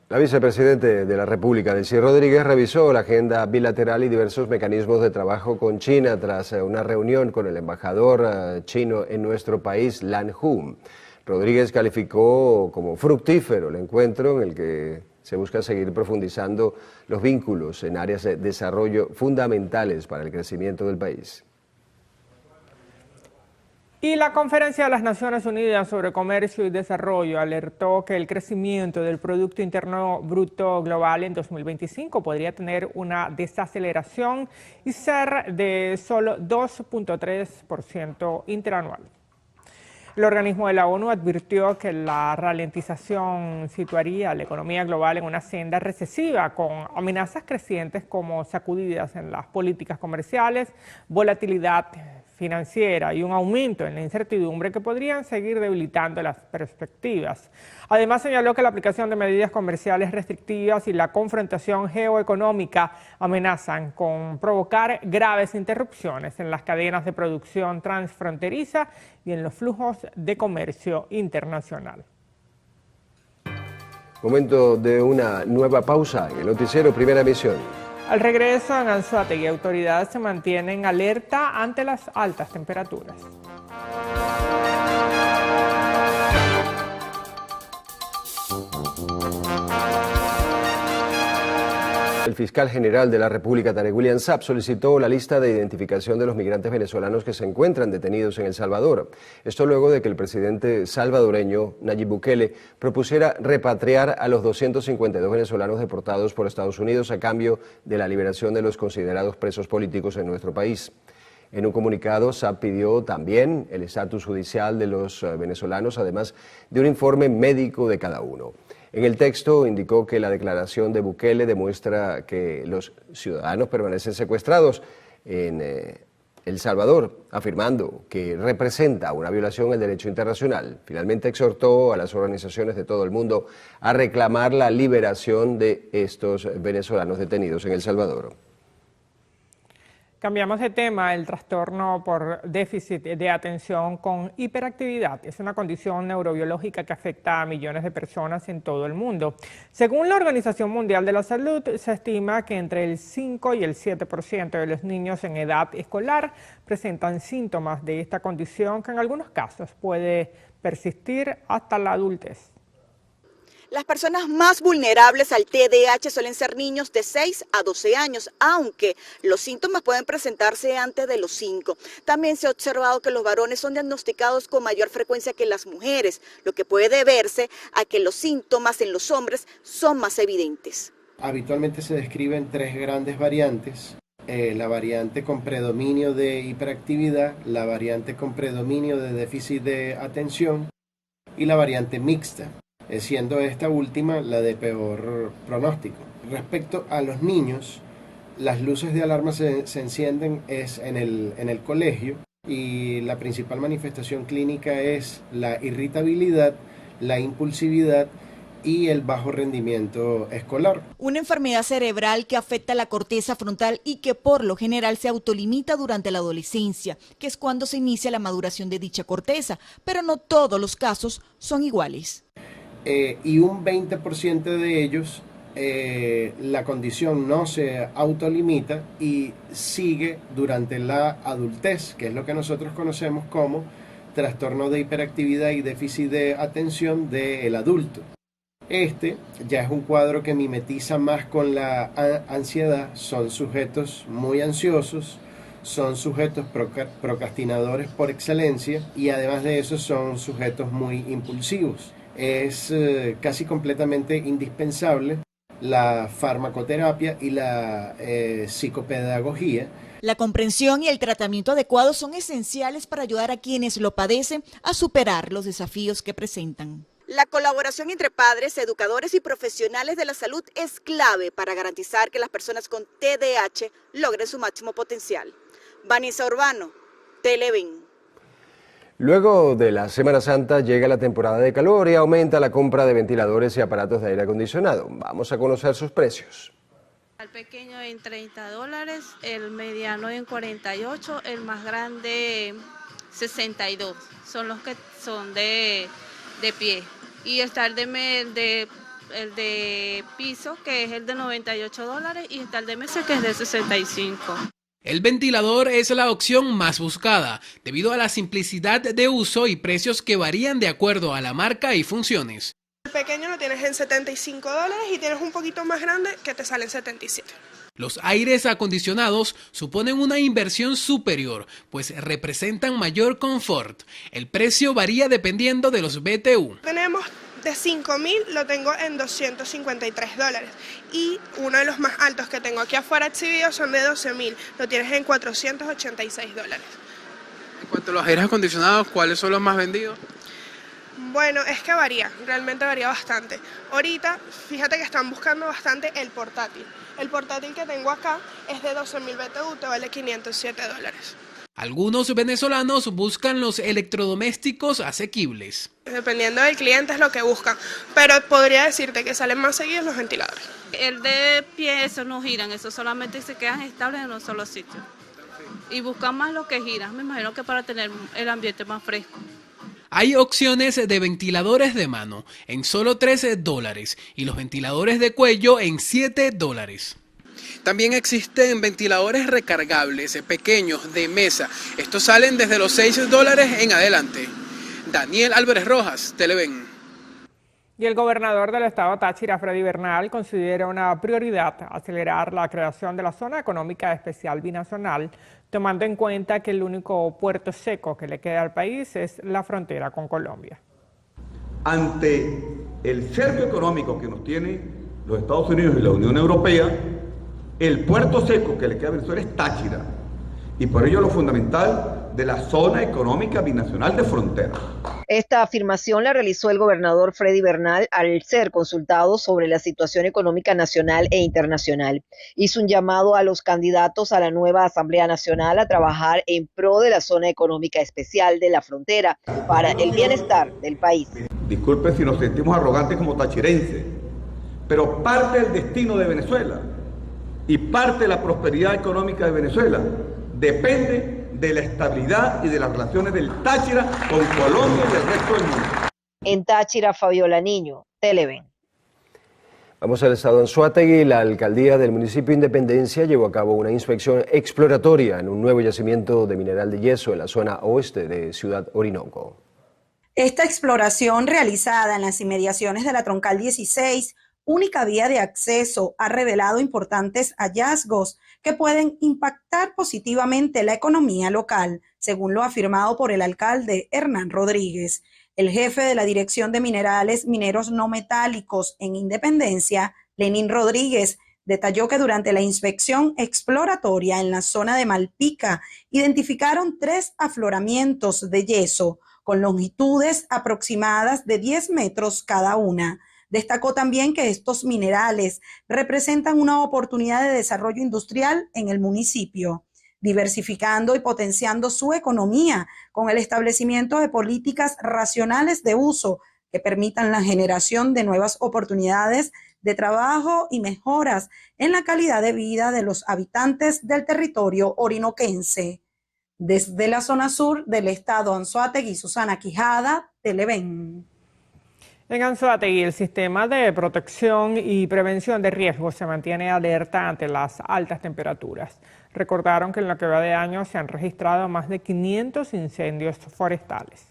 S9: La vicepresidenta de la República, Delcy Rodríguez, revisó la agenda bilateral y diversos mecanismos de trabajo con China tras una reunión con el embajador chino en nuestro país, Lan Hu. Rodríguez calificó como fructífero el encuentro en el que se busca seguir profundizando los vínculos en áreas de desarrollo fundamentales para el crecimiento del país.
S8: Y la Conferencia de las Naciones Unidas sobre Comercio y Desarrollo alertó que el crecimiento del Producto Interno Bruto Global en 2025 podría tener una desaceleración y ser de solo 2.3% interanual. El organismo de la ONU advirtió que la ralentización situaría a la economía global en una senda recesiva, con amenazas crecientes como sacudidas en las políticas comerciales, volatilidad financiera y un aumento en la incertidumbre que podrían seguir debilitando las perspectivas. Además, señaló que la aplicación de medidas comerciales restrictivas y la confrontación geoeconómica amenazan con provocar graves interrupciones en las cadenas de producción transfronteriza y en los flujos de comercio internacional.
S9: Momento de una nueva pausa en el noticiero Primera Emisión.
S8: Al regreso, en Anzoátegui, autoridades se mantienen alerta ante las altas temperaturas.
S9: El fiscal general de la República, Tarek William Saab, solicitó la lista de identificación de los migrantes venezolanos que se encuentran detenidos en El Salvador. Esto luego de que el presidente salvadoreño, Nayib Bukele, propusiera repatriar a los 252 venezolanos deportados por Estados Unidos a cambio de la liberación de los considerados presos políticos en nuestro país. En un comunicado, Saab pidió también el estatus judicial de los venezolanos, además de un informe médico de cada uno. En el texto indicó que la declaración de Bukele demuestra que los ciudadanos permanecen secuestrados en El Salvador, afirmando que representa una violación del derecho internacional. Finalmente exhortó a las organizaciones de todo el mundo a reclamar la liberación de estos venezolanos detenidos en El Salvador.
S8: Cambiamos de tema. El trastorno por déficit de atención con hiperactividad es una condición neurobiológica que afecta a millones de personas en todo el mundo. Según la Organización Mundial de la Salud, se estima que entre el 5 y el 7% de los niños en edad escolar presentan síntomas de esta condición que en algunos casos puede persistir hasta la adultez.
S10: Las personas más vulnerables al TDAH suelen ser niños de 6 a 12 años, aunque los síntomas pueden presentarse antes de los 5. También se ha observado que los varones son diagnosticados con mayor frecuencia que las mujeres, lo que puede deberse a que los síntomas en los hombres son más evidentes.
S11: Habitualmente se describen tres grandes variantes. La variante con predominio de hiperactividad, la variante con predominio de déficit de atención y la variante mixta, siendo esta última la de peor pronóstico. Respecto a los niños, las luces de alarma se encienden en el colegio y la principal manifestación clínica es la irritabilidad, la impulsividad y el bajo rendimiento escolar.
S10: Una enfermedad cerebral que afecta la corteza frontal y que por lo general se autolimita durante la adolescencia, que es cuando se inicia la maduración de dicha corteza, pero no todos los casos son iguales.
S11: Y un 20% de ellos la condición no se autolimita y sigue durante la adultez, que es lo que nosotros conocemos como trastorno de hiperactividad y déficit de atención del adulto. Este ya es un cuadro que mimetiza más con la ansiedad. Son sujetos muy ansiosos, son sujetos procrastinadores por excelencia y además de eso son sujetos muy impulsivos. Es casi completamente indispensable la farmacoterapia y la psicopedagogía.
S10: La comprensión y el tratamiento adecuado son esenciales para ayudar a quienes lo padecen a superar los desafíos que presentan. La colaboración entre padres, educadores y profesionales de la salud es clave para garantizar que las personas con TDAH logren su máximo potencial. Vanessa Urbano, Televen.
S9: Luego de la Semana Santa llega la temporada de calor y aumenta la compra de ventiladores y aparatos de aire acondicionado. Vamos a conocer sus precios.
S12: El pequeño en $30, el mediano en 48, el más grande 62. Son los que son de pie. Y está el de piso, que es el de $98, y está el de mesa, que es de 65.
S13: El ventilador es la opción más buscada, debido a la simplicidad de uso y precios que varían de acuerdo a la marca y funciones.
S14: El pequeño lo tienes en $75 y tienes un poquito más grande que te sale en 77.
S13: Los aires acondicionados suponen una inversión superior, pues representan mayor confort. El precio varía dependiendo de los BTU.
S14: Tenemos de 5.000, lo tengo en $253. Y uno de los más altos que tengo aquí afuera exhibidos son de 12.000, lo tienes en $486.
S13: En cuanto a los aires acondicionados, ¿cuáles son los más vendidos?
S14: Bueno, es que varía, realmente varía bastante. Ahorita, fíjate que están buscando bastante el portátil. El portátil que tengo acá es de 12.000 BTU, te vale $507.
S13: Algunos venezolanos buscan los electrodomésticos asequibles.
S14: Dependiendo del cliente es lo que buscan, pero podría decirte que salen más seguidos los ventiladores.
S12: El de pie, esos no giran, esos solamente se quedan estables en un solo sitio. Y buscan más lo que gira, me imagino que para tener el ambiente más fresco.
S13: Hay opciones de ventiladores de mano en solo $13 y los ventiladores de cuello en $7. También existen ventiladores recargables pequeños de mesa. Estos salen desde los $6 en adelante. Daniel Álvarez Rojas, Televen.
S8: Y el gobernador del estado Táchira, Freddy Bernal, considera una prioridad acelerar la creación de la zona económica especial binacional, tomando en cuenta que el único puerto seco que le queda al país es la frontera con Colombia.
S15: Ante el cerco económico que nos tienen los Estados Unidos y la Unión Europea, el puerto seco que le queda a Venezuela es Táchira, y por ello lo fundamental de la zona económica binacional de frontera.
S16: Esta afirmación la realizó el gobernador Freddy Bernal al ser consultado sobre la situación económica nacional e internacional. Hizo un llamado a los candidatos a la nueva Asamblea Nacional a trabajar en pro de la zona económica especial de la frontera para el bienestar del país.
S15: Disculpe si nos sentimos arrogantes como tachirenses, pero parte del destino de Venezuela y parte de la prosperidad económica de Venezuela depende de la estabilidad y de las relaciones del Táchira con Colombia y el resto del mundo.
S16: En Táchira, Fabiola Niño, Televen.
S9: Vamos al estado Anzoátegui. La alcaldía del municipio Independencia llevó a cabo una inspección exploratoria en un nuevo yacimiento de mineral de yeso en la zona oeste de Ciudad Orinoco.
S17: Esta exploración realizada en las inmediaciones de la Troncal 16, única vía de acceso, ha revelado importantes hallazgos que pueden impactar positivamente la economía local, según lo afirmado por el alcalde Hernán Rodríguez. El jefe de la Dirección de Minerales Mineros No Metálicos en Independencia, Lenín Rodríguez, detalló que durante la inspección exploratoria en la zona de Malpica identificaron 3 afloramientos de yeso con longitudes aproximadas de 10 metros cada una. Destacó también que estos minerales representan una oportunidad de desarrollo industrial en el municipio, diversificando y potenciando su economía con el establecimiento de políticas racionales de uso que permitan la generación de nuevas oportunidades de trabajo y mejoras en la calidad de vida de los habitantes del territorio orinoquense. Desde la zona sur del estado Anzoátegui, Susana Quijada, Televen.
S8: En Anzoátegui, el sistema de protección y prevención de riesgos se mantiene alerta ante las altas temperaturas. Recordaron que en lo que va de año se han registrado más de 500 incendios forestales.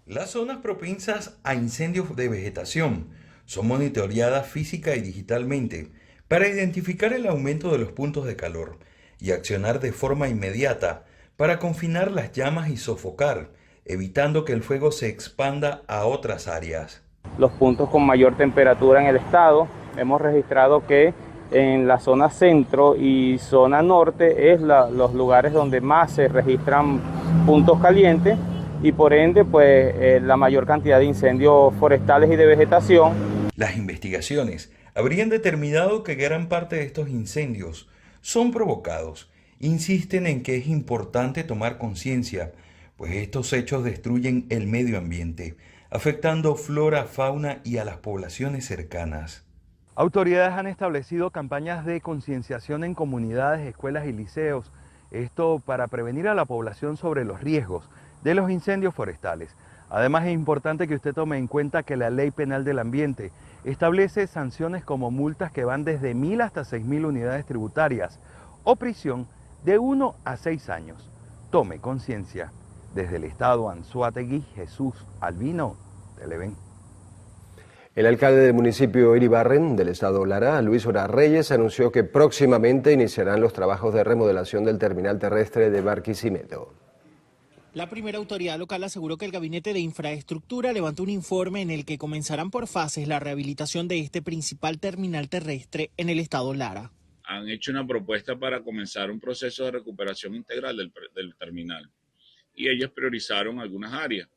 S18: Las zonas propensas a incendios de vegetación son monitoreadas física y digitalmente para identificar el aumento de los puntos de calor y accionar de forma inmediata para confinar las llamas y sofocar, evitando que el fuego se expanda a otras áreas.
S19: Los puntos con mayor temperatura en el estado, hemos registrado que en la zona centro y zona norte es los lugares donde más se registran puntos calientes y por ende pues la mayor cantidad de incendios forestales y de vegetación.
S18: Las investigaciones habrían determinado que gran parte de estos incendios son provocados. Insisten en que es importante tomar conciencia, pues estos hechos destruyen el medio ambiente, afectando flora, fauna y a las poblaciones cercanas.
S20: Autoridades han establecido campañas de concienciación en comunidades, escuelas y liceos, esto para prevenir a la población sobre los riesgos de los incendios forestales. Además es importante que usted tome en cuenta que la Ley Penal del Ambiente establece sanciones como multas que van desde 1.000 hasta 6.000 unidades tributarias o prisión de 1 a 6 años. Tome conciencia. Desde el estado Anzoátegui, Jesús Albino, Televen.
S9: El alcalde del municipio Iribarren, del estado Lara, Luis Ora Reyes, anunció que próximamente iniciarán los trabajos de remodelación del terminal terrestre de Barquisimeto.
S21: La primera autoridad local aseguró que el Gabinete de Infraestructura levantó un informe en el que comenzarán por fases la rehabilitación de este principal terminal terrestre en el estado Lara.
S22: Han hecho una propuesta para comenzar un proceso de recuperación integral del terminal y ellos priorizaron algunas áreas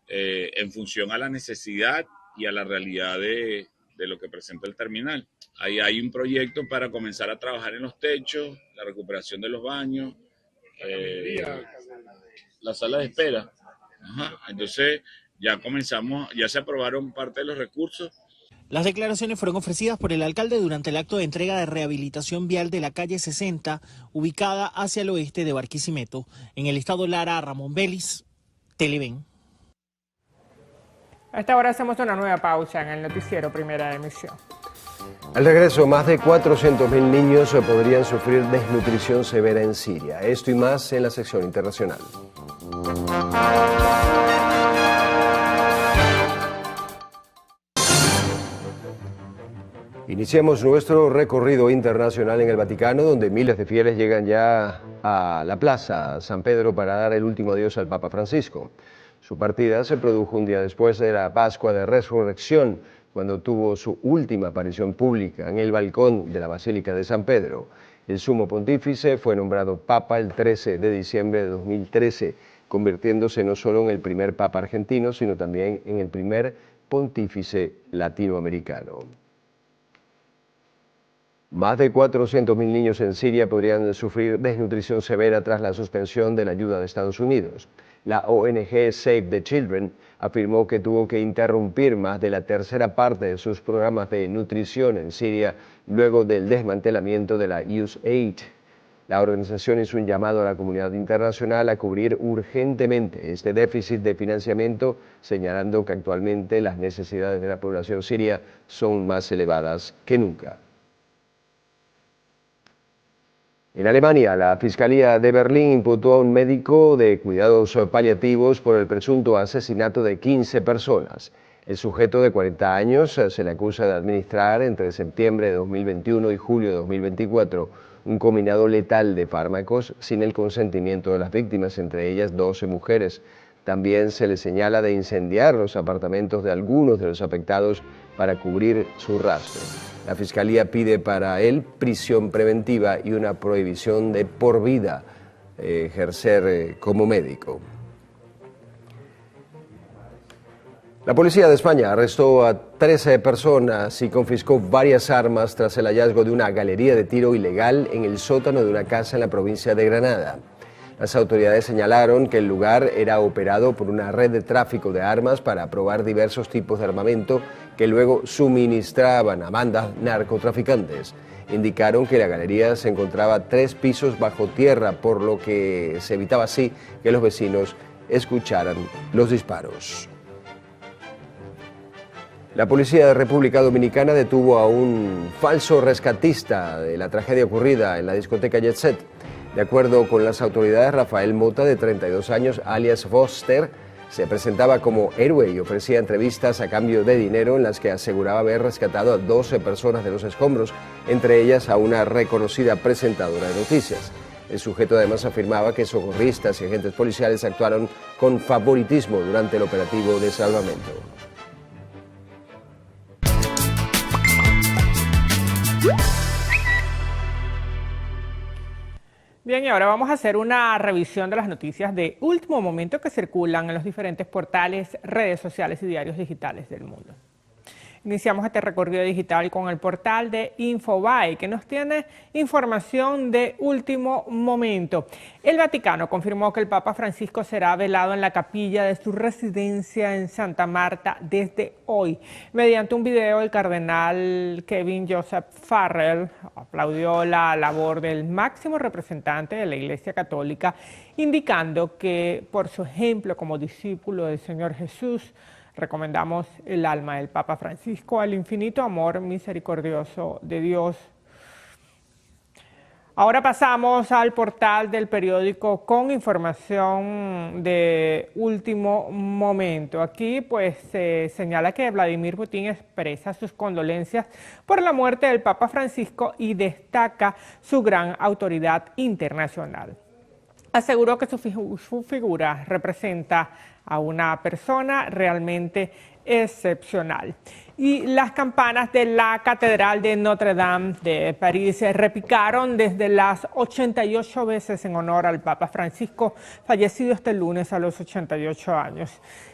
S22: en función a la necesidad y a la realidad de lo que presenta el terminal. Ahí hay un proyecto para comenzar a trabajar en los techos, la recuperación de los baños, la sala de espera. Entonces ya comenzamos, ya se aprobaron parte de los recursos.
S21: Las declaraciones fueron ofrecidas por el alcalde durante el acto de entrega de rehabilitación vial de la calle 60, ubicada hacia el oeste de Barquisimeto. En el estado Lara, Ramón Vélez, Televen.
S8: A esta hora hacemos una nueva pausa en el noticiero Primera Emisión.
S9: Al regreso, más de 400.000 niños podrían sufrir desnutrición severa en Siria. Esto y más en la sección internacional. Iniciamos nuestro recorrido internacional en el Vaticano, donde miles de fieles llegan ya a la Plaza San Pedro para dar el último adiós al Papa Francisco. Su partida se produjo un día después de la Pascua de Resurrección, cuando tuvo su última aparición pública en el balcón de la Basílica de San Pedro. El sumo pontífice fue nombrado Papa el 13 de diciembre de 2013, convirtiéndose no solo en el primer Papa argentino, sino también en el primer pontífice latinoamericano. Más de 400.000 niños en Siria podrían sufrir desnutrición severa tras la suspensión de la ayuda de Estados Unidos. La ONG Save the Children afirmó que tuvo que interrumpir más de la tercera parte de sus programas de nutrición en Siria luego del desmantelamiento de la USAID. La organización hizo un llamado a la comunidad internacional a cubrir urgentemente este déficit de financiamiento, señalando que actualmente las necesidades de la población siria son más elevadas que nunca. En Alemania, la Fiscalía de Berlín imputó a un médico de cuidados paliativos por el presunto asesinato de 15 personas. El sujeto de 40 años se le acusa de administrar entre septiembre de 2021 y julio de 2024 un combinado letal de fármacos sin el consentimiento de las víctimas, entre ellas 12 mujeres. También se le señala de incendiar los apartamentos de algunos de los afectados para cubrir su rastro. La Fiscalía pide para él prisión preventiva y una prohibición de por vida ejercer como médico. La policía de España arrestó a 13 personas y confiscó varias armas tras el hallazgo de una galería de tiro ilegal en el sótano de una casa en la provincia de Granada. Las autoridades señalaron que el lugar era operado por una red de tráfico de armas para probar diversos tipos de armamento que luego suministraban a bandas narcotraficantes. Indicaron que la galería se encontraba 3 pisos bajo tierra, por lo que se evitaba así que los vecinos escucharan los disparos. La policía de República Dominicana detuvo a un falso rescatista de la tragedia ocurrida en la discoteca Jet Set. De acuerdo con las autoridades, Rafael Mota, de 32 años, alias Foster, se presentaba como héroe y ofrecía entrevistas a cambio de dinero en las que aseguraba haber rescatado a 12 personas de los escombros, entre ellas a una reconocida presentadora de noticias. El sujeto además afirmaba que socorristas y agentes policiales actuaron con favoritismo durante el operativo de salvamento.
S8: Bien, y ahora vamos a hacer una revisión de las noticias de último momento que circulan en los diferentes portales, redes sociales y diarios digitales del mundo. Iniciamos este recorrido digital con el portal de Infobae, que nos tiene información de último momento. El Vaticano confirmó que el Papa Francisco será velado en la capilla de su residencia en Santa Marta desde hoy. Mediante un video, el cardenal Kevin Joseph Farrell aplaudió la labor del máximo representante de la Iglesia Católica, indicando que por su ejemplo como discípulo del Señor Jesús, recomendamos el alma del Papa Francisco al infinito amor misericordioso de Dios. Ahora pasamos al portal del periódico con información de último momento. Aquí pues se señala que Vladimir Putin expresa sus condolencias por la muerte del Papa Francisco y destaca su gran autoridad internacional. Aseguró que su figura representa a una persona realmente excepcional. Y las campanas de la Catedral de Notre Dame de París repicaron desde las 88 veces en honor al Papa Francisco, fallecido este lunes a los 88 años.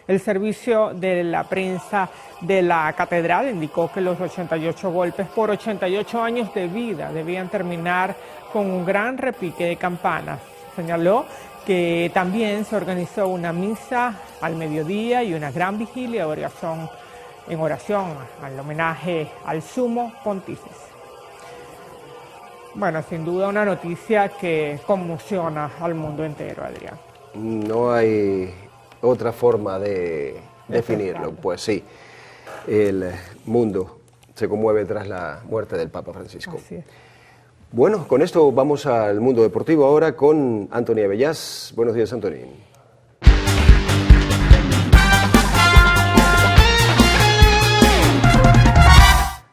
S8: El servicio de la prensa de la catedral indicó que los 88 golpes por 88 años de vida debían terminar con un gran repique de campanas. Señaló que también se organizó una misa al mediodía y una gran vigilia en oración al homenaje al sumo pontífice. Bueno, sin duda una noticia que conmociona al mundo entero, Adrián.
S9: No hay otra forma de definirlo, pues sí, el mundo se conmueve tras la muerte del Papa Francisco.
S8: Así es.
S9: Bueno, con esto vamos al mundo deportivo ahora con Anthony Abellás. Buenos días, Anthony.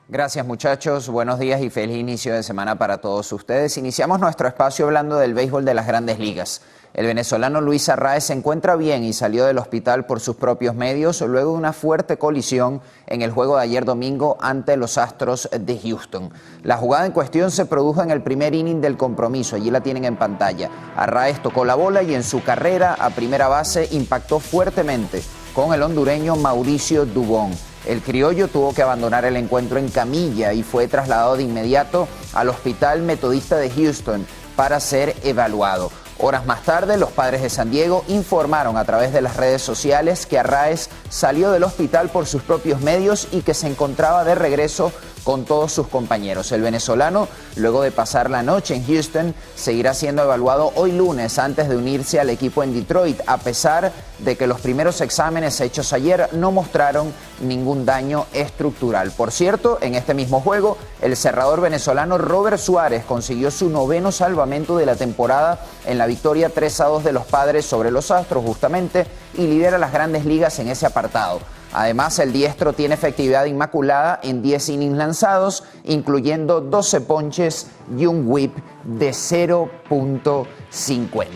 S1: Gracias, muchachos, buenos días y feliz inicio de semana para todos ustedes. Iniciamos nuestro espacio hablando del béisbol de las Grandes Ligas. El venezolano Luis Arraez se encuentra bien y salió del hospital por sus propios medios luego de una fuerte colisión en el juego de ayer domingo ante los Astros de Houston. La jugada en cuestión se produjo en el primer inning del compromiso, allí la tienen en pantalla. Arraez tocó la bola y en su carrera a primera base impactó fuertemente con el hondureño Mauricio Dubón. El criollo tuvo que abandonar el encuentro en camilla y fue trasladado de inmediato al Hospital Metodista de Houston para ser evaluado. Horas más tarde, los Padres de San Diego informaron a través de las redes sociales que Arraez salió del hospital por sus propios medios y que se encontraba de regreso con todos sus compañeros. El venezolano, luego de pasar la noche en Houston, seguirá siendo evaluado hoy lunes antes de unirse al equipo en Detroit, a pesar de que los primeros exámenes hechos ayer no mostraron ningún daño estructural. Por cierto, en este mismo juego, el cerrador venezolano Robert Suárez consiguió su 9º salvamento de la temporada en la victoria 3-2 de los Padres sobre los Astros, justamente, y lidera las Grandes Ligas en ese apartado. Además, el diestro tiene efectividad inmaculada en 10 innings lanzados, incluyendo 12 ponches y un whip de 0.50.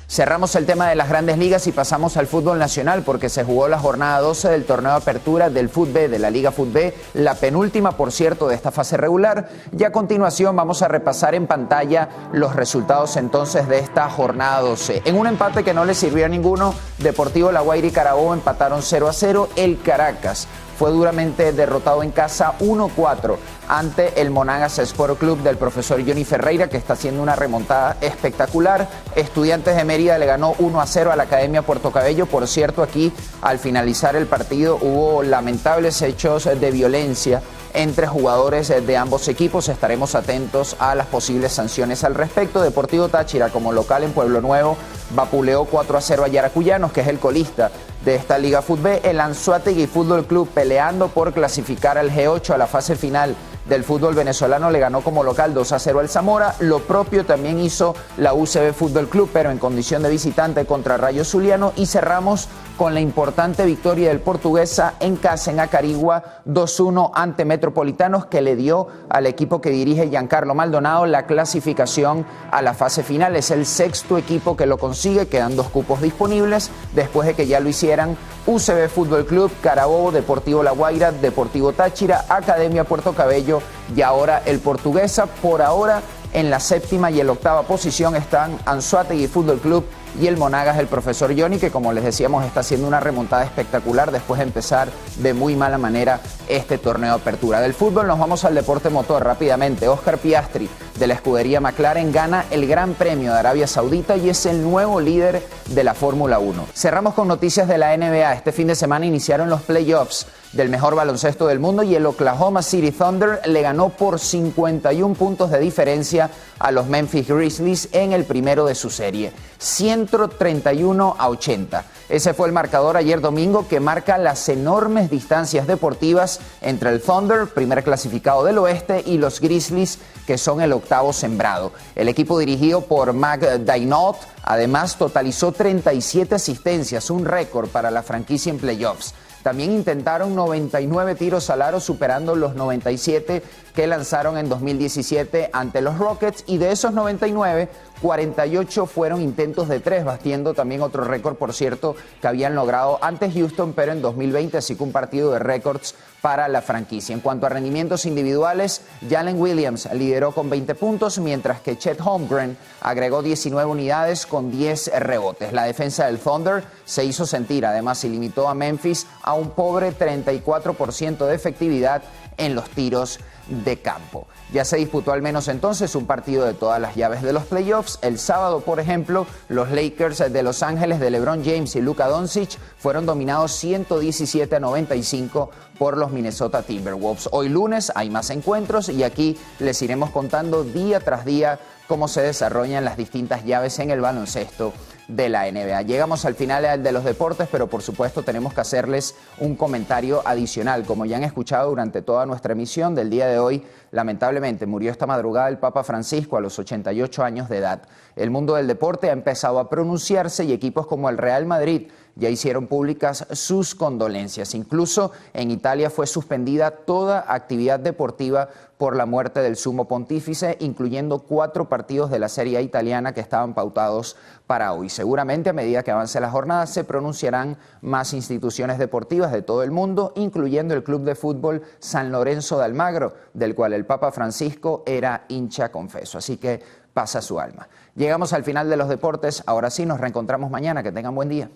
S1: Cerramos el tema de las Grandes Ligas y pasamos al fútbol nacional porque se jugó la jornada 12 del torneo de apertura del FUTB, de la Liga FUTB, la penúltima, por cierto, de esta fase regular. Y a continuación vamos a repasar en pantalla los resultados entonces de esta jornada 12. En un empate que no le sirvió a ninguno, Deportivo La Guaira y Carabobo empataron 0-0. El Caracas fue duramente derrotado en casa 1-4 ante el Monagas Sport Club del profesor Johnny Ferreira, que está haciendo una remontada espectacular. Estudiantes de Mérida le ganó 1-0 a la Academia Puerto Cabello. Por cierto, aquí al finalizar el partido hubo lamentables hechos de violencia entre jugadores de ambos equipos. Estaremos atentos a las posibles sanciones al respecto. Deportivo Táchira, como local en Pueblo Nuevo, vapuleó 4-0 a Yaracuyanos, que es el colista de esta Liga Fútbol. El Anzoátegui Fútbol Club, peleando por clasificar al G8 a la fase final del fútbol venezolano, le ganó como local 2-0 al Zamora. Lo propio también hizo la UCB Fútbol Club, pero en condición de visitante contra Rayo Zuliano. Y cerramos con la importante victoria del Portuguesa en casa en Acarigua 2-1 ante Metropolitanos, que le dio al equipo que dirige Giancarlo Maldonado la clasificación a la fase final. Es el sexto equipo que lo consigue, quedan 2 cupos disponibles después de que ya lo hicieran UCB Fútbol Club, Carabobo, Deportivo La Guaira, Deportivo Táchira, Academia Puerto Cabello y ahora el Portuguesa. Por ahora en la 7ª y el 8ª posición están Anzoátegui Fútbol Club y el Monagas, el profesor Johnny, que como les decíamos está haciendo una remontada espectacular después de empezar de muy mala manera este torneo de apertura. Del fútbol nos vamos al deporte motor rápidamente. Oscar Piastri, de la escudería McLaren, gana el Gran Premio de Arabia Saudita y es el nuevo líder de la Fórmula 1. Cerramos con noticias de la NBA. Este fin de semana iniciaron los playoffs del mejor baloncesto del mundo y el Oklahoma City Thunder le ganó por 51 puntos de diferencia a los Memphis Grizzlies en el primero de su serie, 131-80. Ese fue el marcador ayer domingo, que marca las enormes distancias deportivas entre el Thunder, primer clasificado del oeste, y los Grizzlies, que son el 8º sembrado. El equipo dirigido por McDaniel además totalizó 37 asistencias, un récord para la franquicia en playoffs. También intentaron 99 tiros al aro, superando los 97 que lanzaron en 2017 ante los Rockets, y de esos 99, 48 fueron intentos de 3, batiendo también otro récord, por cierto, que habían logrado ante Houston, pero en 2020, así que un partido de récords para la franquicia. En cuanto a rendimientos individuales, Jalen Williams lideró con 20 puntos, mientras que Chet Holmgren agregó 19 unidades con 10 rebotes. La defensa del Thunder se hizo sentir, además, y limitó a Memphis a un pobre 34% de efectividad en los tiros de campo. Ya se disputó al menos entonces un partido de todas las llaves de los playoffs. El sábado, por ejemplo, los Lakers de Los Ángeles de LeBron James y Luka Doncic fueron dominados 117-95 por los Minnesota Timberwolves. Hoy lunes hay más encuentros y aquí les iremos contando día tras día cómo se desarrollan las distintas llaves en el baloncesto de la NBA. Llegamos al final de los deportes, pero por supuesto tenemos que hacerles un comentario adicional. Como ya han escuchado durante toda nuestra emisión del día de hoy, lamentablemente murió esta madrugada el Papa Francisco a los 88 años de edad. El mundo del deporte ha empezado a pronunciarse y equipos como el Real Madrid ya hicieron públicas sus condolencias. Incluso en Italia fue suspendida toda actividad deportiva por la muerte del sumo pontífice, incluyendo 4 partidos de la Serie A italiana que estaban pautados para hoy. Seguramente a medida que avance la jornada se pronunciarán más instituciones deportivas de todo el mundo, incluyendo el club de fútbol San Lorenzo de Almagro, del cual el Papa Francisco era hincha confeso. Así que pasa su alma. Llegamos al final de los deportes. Ahora sí, nos reencontramos mañana. Que tengan buen día.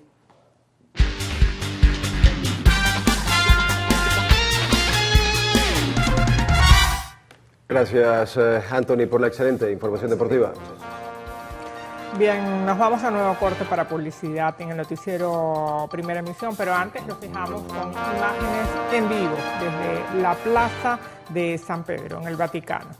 S9: Gracias, Anthony, por la excelente información deportiva.
S8: Bien, nos vamos a nuevo corte para publicidad en el noticiero Primera Emisión, pero antes nos fijamos con imágenes en vivo desde la Plaza de San Pedro, en el Vaticano.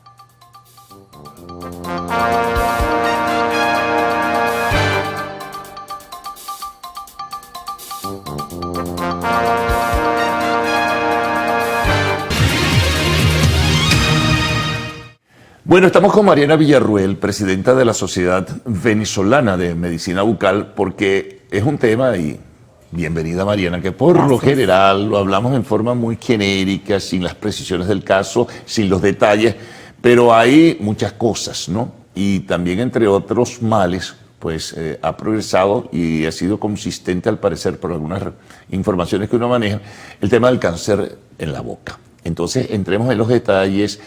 S3: Bueno, estamos con Mariana Villarruel, presidenta de la Sociedad Venezolana de Medicina Bucal, porque es un tema, y bienvenida Mariana, que por lo general lo hablamos en forma muy genérica, sin las precisiones del caso, sin los detalles, pero hay muchas cosas, ¿no? Y también, entre otros males, pues ha progresado y ha sido consistente, al parecer, por algunas informaciones que uno maneja, el tema del cáncer en la boca. Entonces, entremos en los detalles,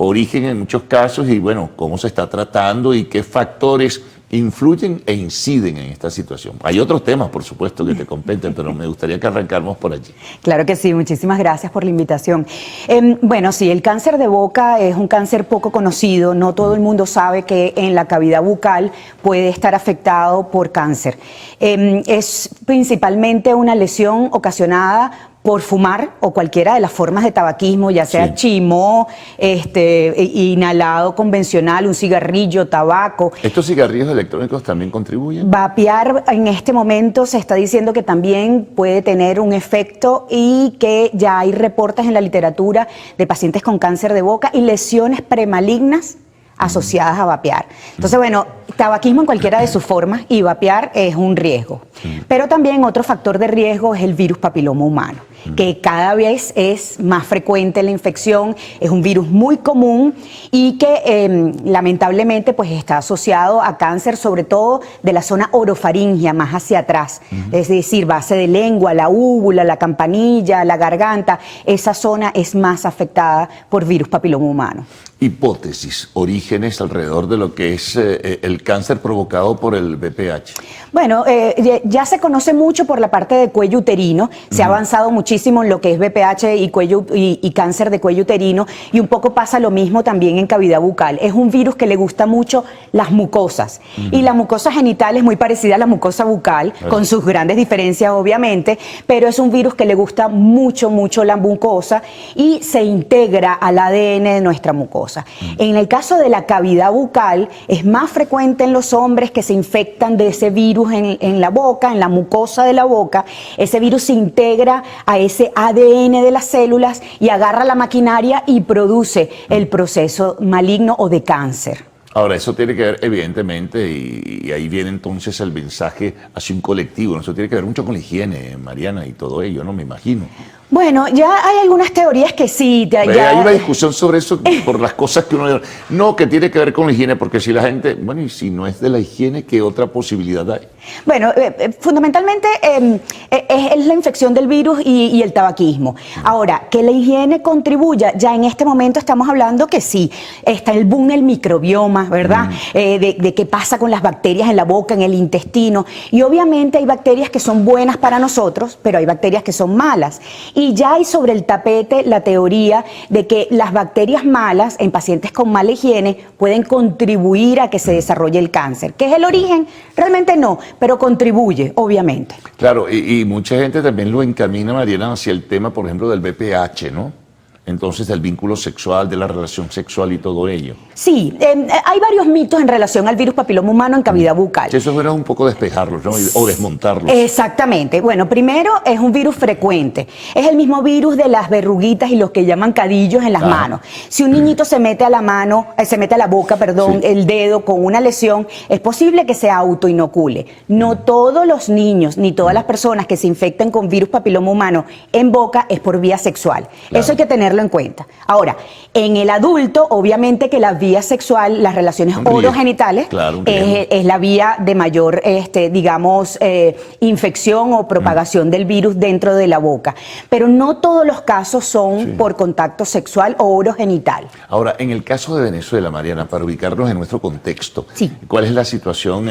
S3: origen en muchos casos y, bueno, cómo se está tratando y qué factores influyen e inciden en esta situación. Hay otros temas, por supuesto, que te competen, pero me gustaría que arrancáramos por allí.
S2: Claro que sí, muchísimas gracias por la invitación. Bueno, sí, el cáncer de boca es un cáncer poco conocido, no todo el mundo sabe que en la cavidad bucal puede estar afectado por cáncer. Es principalmente una lesión ocasionada por fumar o cualquiera de las formas de tabaquismo, ya sea chimó, inhalado convencional, un cigarrillo, tabaco.
S3: ¿Estos cigarrillos electrónicos también contribuyen?
S2: Vapear en este momento se está diciendo que también puede tener un efecto y que ya hay reportes en la literatura de pacientes con cáncer de boca y lesiones premalignas asociadas a vapear. Entonces, bueno, tabaquismo en cualquiera de sus formas y vapear es un riesgo. Pero también otro factor de riesgo es el virus papiloma humano, que cada vez es más frecuente la infección, es un virus muy común y que lamentablemente pues está asociado a cáncer, sobre todo de la zona orofaringia, más hacia atrás, es decir, base de lengua, la úvula, la campanilla, la garganta, esa zona es más afectada por virus papiloma humano.
S3: Hipótesis, orígenes alrededor de lo que es el cáncer provocado por el VPH.
S2: Bueno, ya se conoce mucho por la parte de cuello uterino, se ha avanzado muchísimo en lo que es VPH y cáncer de cuello uterino, y un poco pasa lo mismo también en cavidad bucal. Es un virus que le gusta mucho las mucosas, y la mucosa genital es muy parecida a la mucosa bucal, con sus grandes diferencias obviamente, pero es un virus que le gusta mucho la mucosa y se integra al ADN de nuestra mucosa. En el caso de la cavidad bucal, es más frecuente en los hombres que se infectan de ese virus en la boca, en la mucosa de la boca. Ese virus se integra a ese ADN de las células y agarra la maquinaria y produce el proceso maligno o de cáncer.
S3: Ahora, eso tiene que ver, evidentemente, y ahí viene entonces el mensaje hacia un colectivo. Eso tiene que ver mucho con la higiene, Mariana, y todo ello, ¿no? Me imagino.
S2: Bueno, ya hay algunas teorías que sí.
S3: Hay una discusión sobre eso por las cosas que uno... No, que tiene que ver con la higiene, porque si la gente... Bueno, y si no es de la higiene, ¿qué otra posibilidad hay?
S2: Bueno, fundamentalmente es la infección del virus y el tabaquismo. Ahora, que la higiene contribuya, ya en este momento estamos hablando que sí, está el boom del microbioma, ¿verdad? De qué pasa con las bacterias en la boca, en el intestino. Y obviamente hay bacterias que son buenas para nosotros, pero hay bacterias que son malas. Y ya hay sobre el tapete la teoría de que las bacterias malas en pacientes con mala higiene pueden contribuir a que se desarrolle el cáncer. ¿Qué es el origen? Realmente no, pero contribuye, obviamente.
S3: Claro, y mucha gente también lo encamina, Mariana, hacia el tema, por ejemplo, del VPH, ¿no? Entonces, del vínculo sexual, de la relación sexual y todo ello.
S2: Sí, hay varios mitos en relación al virus papiloma humano en cavidad bucal.
S3: Eso era un poco despejarlos, ¿no? O desmontarlos.
S2: Exactamente. Bueno, primero es un virus frecuente. Es el mismo virus de las verruguitas y los que llaman cadillos en las manos. Si un niñito se mete a la mano, se mete a la boca, perdón, el dedo con una lesión, es posible que se autoinocule. No todos los niños ni todas las personas que se infectan con virus papiloma humano en boca es por vía sexual. Eso hay que tenerlo en cuenta. Ahora, en el adulto, obviamente que la vía sexual, las relaciones orogenitales, es la vía de mayor, digamos, infección o propagación del virus dentro de la boca. Pero no todos los casos son por contacto sexual o orogenital.
S3: Ahora, en el caso de Venezuela, Mariana, para ubicarnos en nuestro contexto, ¿cuál es la situación,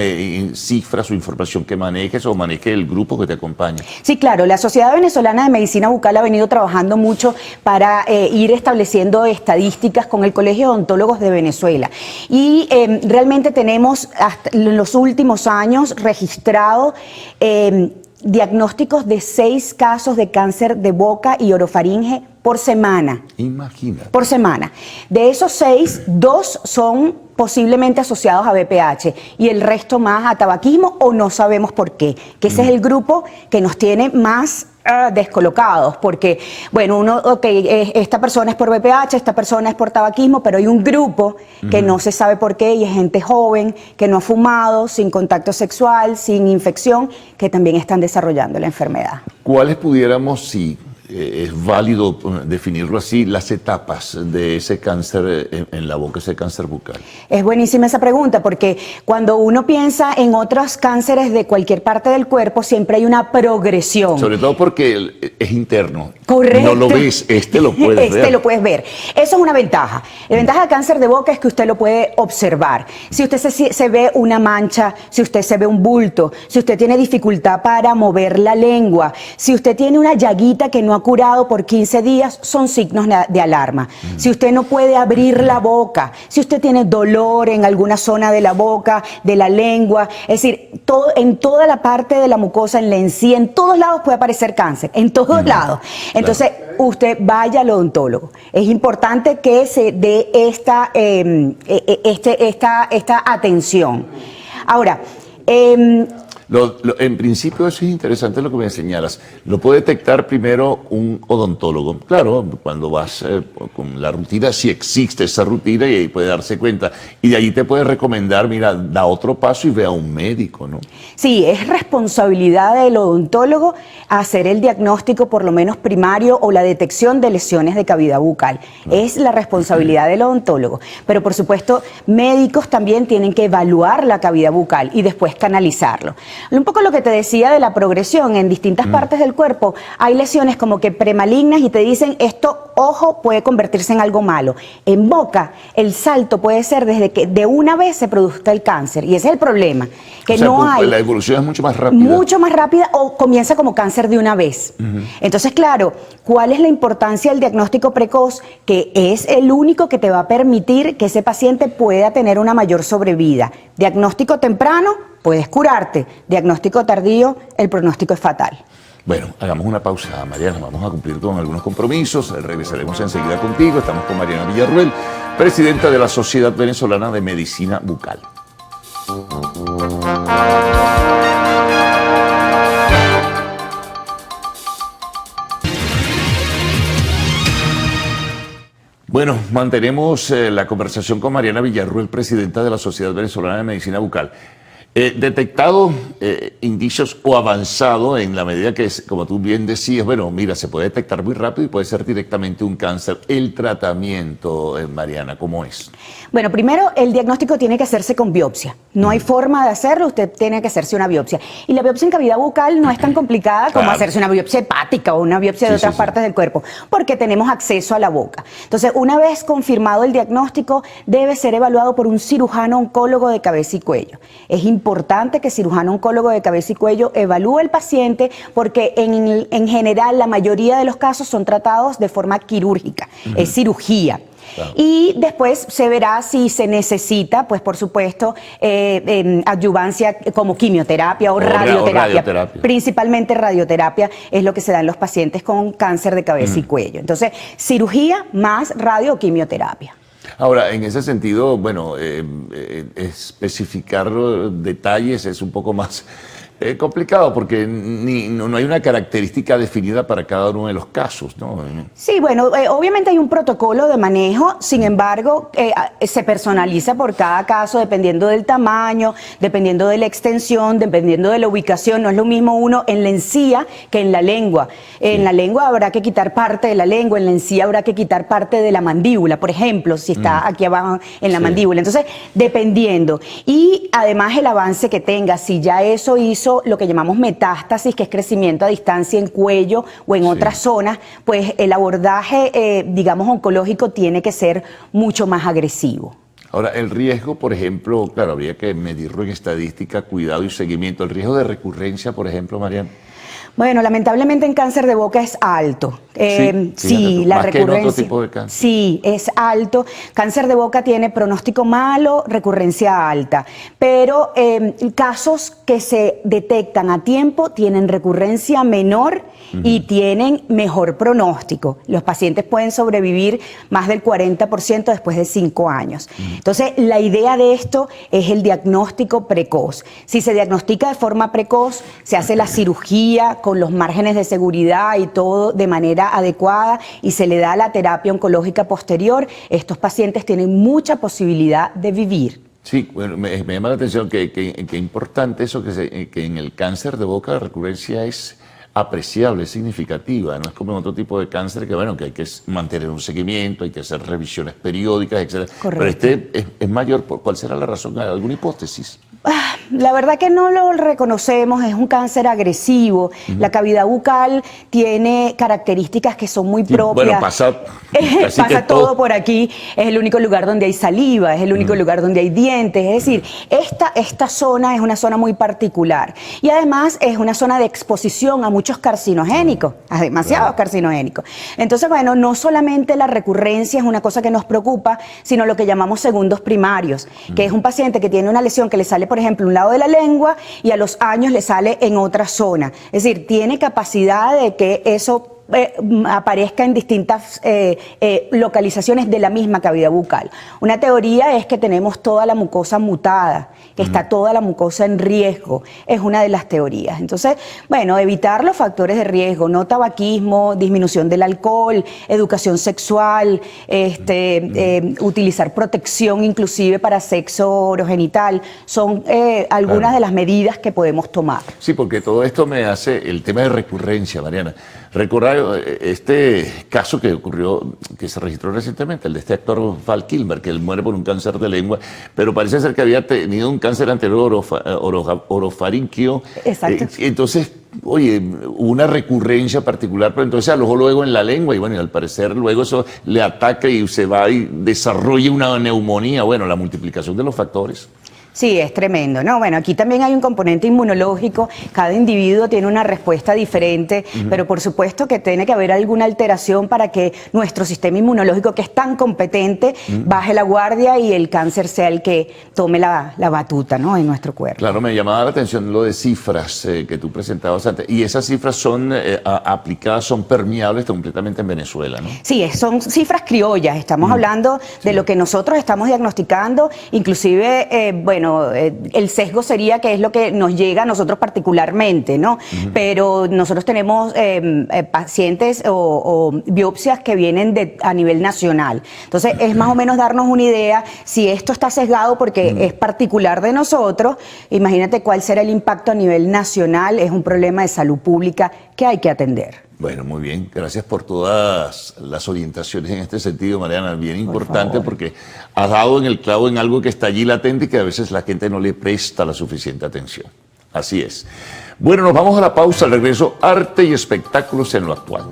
S3: cifras o información que manejes o maneje el grupo que te acompaña?
S2: Sí, claro, la Sociedad Venezolana de Medicina Bucal ha venido trabajando mucho para ir estableciendo estadísticas con el Colegio de Odontólogos de Venezuela. Y realmente tenemos hasta en los últimos años registrado diagnósticos de 6 casos de cáncer de boca y orofaringe por semana.
S3: Imagínate.
S2: Por semana. De esos 6, 2 son posiblemente asociados a VPH y el resto más a tabaquismo o no sabemos por qué. Que ese es el grupo que nos tiene más descolocados, porque, bueno, esta persona es por VPH, esta persona es por tabaquismo, pero hay un grupo que no se sabe por qué y es gente joven, que no ha fumado, sin contacto sexual, sin infección, que también están desarrollando la enfermedad.
S3: ¿Cuáles pudiéramos, si es válido definirlo así, las etapas de ese cáncer en la boca, ese cáncer bucal?
S2: Es buenísima esa pregunta porque cuando uno piensa en otros cánceres de cualquier parte del cuerpo, siempre hay una progresión.
S3: Sobre todo porque es interno.
S2: Correcto.
S3: No lo ves, lo puedes ver.
S2: Lo puedes ver. Eso es una ventaja. La ventaja del cáncer de boca es que usted lo puede observar. Si usted se ve una mancha, si usted se ve un bulto, si usted tiene dificultad para mover la lengua, si usted tiene una llaguita que no ha curado por 15 días, son signos de alarma. Si usted no puede abrir la boca, si usted tiene dolor en alguna zona de la boca, de la lengua, es decir, en toda la parte de la mucosa, en la encía, en todos lados puede aparecer cáncer, en todos lados. Entonces, usted vaya al odontólogo. Es importante que se dé esta atención. Ahora,
S3: en principio eso es interesante lo que me señalas. Lo puede detectar primero un odontólogo. Claro, cuando vas con la rutina, si existe esa rutina y ahí puede darse cuenta. Y de allí te puede recomendar, mira, da otro paso y ve a un médico, ¿no?
S2: Sí, es responsabilidad del odontólogo hacer el diagnóstico por lo menos primario o la detección de lesiones de cavidad bucal. Es la responsabilidad del odontólogo. Pero por supuesto, médicos también tienen que evaluar la cavidad bucal y después canalizarlo. Un poco lo que te decía de la progresión en distintas partes del cuerpo, hay lesiones como que premalignas y te dicen esto, ojo, puede convertirse en algo malo. En boca, el salto puede ser desde que de una vez se produzca el cáncer y ese es el problema, que no hay...
S3: La evolución es mucho más rápida.
S2: Mucho más rápida o comienza como cáncer de una vez. Entonces, claro, ¿cuál es la importancia del diagnóstico precoz? Que es el único que te va a permitir que ese paciente pueda tener una mayor sobrevida. Diagnóstico temprano, puedes curarte. Diagnóstico tardío, el pronóstico es fatal.
S3: Bueno, hagamos una pausa, Mariana. Vamos a cumplir con algunos compromisos. Regresaremos enseguida contigo. Estamos con Mariana Villarruel, presidenta de la Sociedad Venezolana de Medicina Bucal. Bueno, mantenemos la conversación con Mariana Villarruel, presidenta de la Sociedad Venezolana de Medicina Bucal. Detectado indicios o avanzado en la medida que, como tú bien decías, bueno, mira, se puede detectar muy rápido y puede ser directamente un cáncer. El tratamiento, Mariana, ¿cómo es?
S2: Bueno, primero el diagnóstico tiene que hacerse con biopsia. No hay forma de hacerlo, usted tiene que hacerse una biopsia. Y la biopsia en cavidad bucal no es tan complicada como hacerse una biopsia hepática o una biopsia de otras partes del cuerpo, porque tenemos acceso a la boca. Entonces, una vez confirmado el diagnóstico, debe ser evaluado por un cirujano oncólogo de cabeza y cuello. Es importante que el cirujano oncólogo de cabeza y cuello evalúe al paciente porque en general la mayoría de los casos son tratados de forma quirúrgica, es cirugía. Claro. Y después se verá si se necesita, pues por supuesto, adyuvancia como quimioterapia o radioterapia. Principalmente radioterapia es lo que se da en los pacientes con cáncer de cabeza y cuello. Entonces, cirugía más radio o quimioterapia.
S3: Ahora, en ese sentido, bueno, especificar detalles es un poco más complicado porque no hay una característica definida para cada uno de los casos, ¿no?
S2: Sí, bueno, obviamente hay un protocolo de manejo, sin embargo, se personaliza por cada caso dependiendo del tamaño, dependiendo de la extensión, dependiendo de la ubicación. No es lo mismo uno en la encía que en la lengua. En la lengua habrá que quitar parte de la lengua, en la encía habrá que quitar parte de la mandíbula, por ejemplo, si está aquí abajo en la mandíbula. Entonces, dependiendo. Y además el avance que tenga, si ya eso hizo lo que llamamos metástasis, que es crecimiento a distancia en cuello o en otras zonas, pues el abordaje, digamos, oncológico tiene que ser mucho más agresivo.
S3: Ahora, el riesgo, por ejemplo, claro, habría que medirlo en estadística, cuidado y seguimiento. El riesgo de recurrencia, por ejemplo, Mariana.
S2: Bueno, lamentablemente en cáncer de boca es alto. Sí, la recurrencia. Que en otro tipo de cáncer. Sí, es alto. Cáncer de boca tiene pronóstico malo, recurrencia alta. Pero casos que se detectan a tiempo tienen recurrencia menor y tienen mejor pronóstico. Los pacientes pueden sobrevivir más del 40% después de 5 años. Entonces, la idea de esto es el diagnóstico precoz. Si se diagnostica de forma precoz, se hace la cirugía con los márgenes de seguridad y todo de manera adecuada y se le da la terapia oncológica posterior, estos pacientes tienen mucha posibilidad de vivir.
S3: Sí, bueno, me llama la atención que importante eso, que en el cáncer de boca la recurrencia es apreciable, es significativa. No es como en otro tipo de cáncer que, bueno, que hay que mantener un seguimiento, hay que hacer revisiones periódicas, etc. Pero este es mayor. ¿Cuál será la razón? ¿Alguna hipótesis?
S2: La verdad que no lo reconocemos, es un cáncer agresivo. La cavidad bucal tiene características que son muy propias.
S3: Bueno, pasa
S2: todo por aquí, es el único lugar donde hay saliva, es el único lugar donde hay dientes, es decir, esta zona es una zona muy particular y además es una zona de exposición a muchos carcinogénicos, a demasiados carcinogénicos. Entonces, bueno, no solamente la recurrencia es una cosa que nos preocupa, sino lo que llamamos segundos primarios, que es un paciente que tiene una lesión que le sale, por ejemplo, un lado de la lengua y a los años le sale en otra zona. Es decir, tiene capacidad de que eso aparezca en distintas localizaciones de la misma cavidad bucal. Una teoría es que tenemos toda la mucosa mutada, que está toda la mucosa en riesgo, es una de las teorías. Entonces, bueno, evitar los factores de riesgo, no tabaquismo, disminución del alcohol, educación sexual, utilizar protección inclusive para sexo orogenital, son algunas de las medidas que podemos tomar.
S3: Sí, porque todo esto me hace el tema de recurrencia, Mariana. Recordar este caso que ocurrió, que se registró recientemente, el de este actor Val Kilmer, que él muere por un cáncer de lengua, pero parece ser que había tenido un cáncer anterior orofaringio.
S2: Exacto.
S3: Entonces, oye, una recurrencia particular, pero entonces alojó luego en la lengua y bueno, y al parecer luego eso le ataca y se va y desarrolla una neumonía. Bueno, la multiplicación de los factores.
S2: Sí, es tremendo, ¿no? Bueno, aquí también hay un componente inmunológico, cada individuo tiene una respuesta diferente, pero por supuesto que tiene que haber alguna alteración para que nuestro sistema inmunológico, que es tan competente, baje la guardia y el cáncer sea el que tome la batuta, ¿no?, en nuestro cuerpo.
S3: Claro, me llamaba la atención lo de cifras que tú presentabas antes, y esas cifras son aplicadas, son permeables completamente en Venezuela, ¿no?
S2: Sí, son cifras criollas, estamos hablando de lo que nosotros estamos diagnosticando, inclusive, bueno, el sesgo sería que es lo que nos llega a nosotros particularmente, ¿no? Pero nosotros tenemos pacientes o biopsias que vienen a nivel nacional. Entonces, es más o menos darnos una idea si esto está sesgado porque es particular de nosotros. Imagínate cuál será el impacto a nivel nacional. Es un problema de salud pública que hay que atender.
S3: Bueno, muy bien. Gracias por todas las orientaciones en este sentido, Mariana. Bien importante porque has dado en el clavo en algo que está allí latente y que a veces la gente no le presta la suficiente atención. Así es. Bueno, nos vamos a la pausa. Al regreso, arte y espectáculos en lo actual.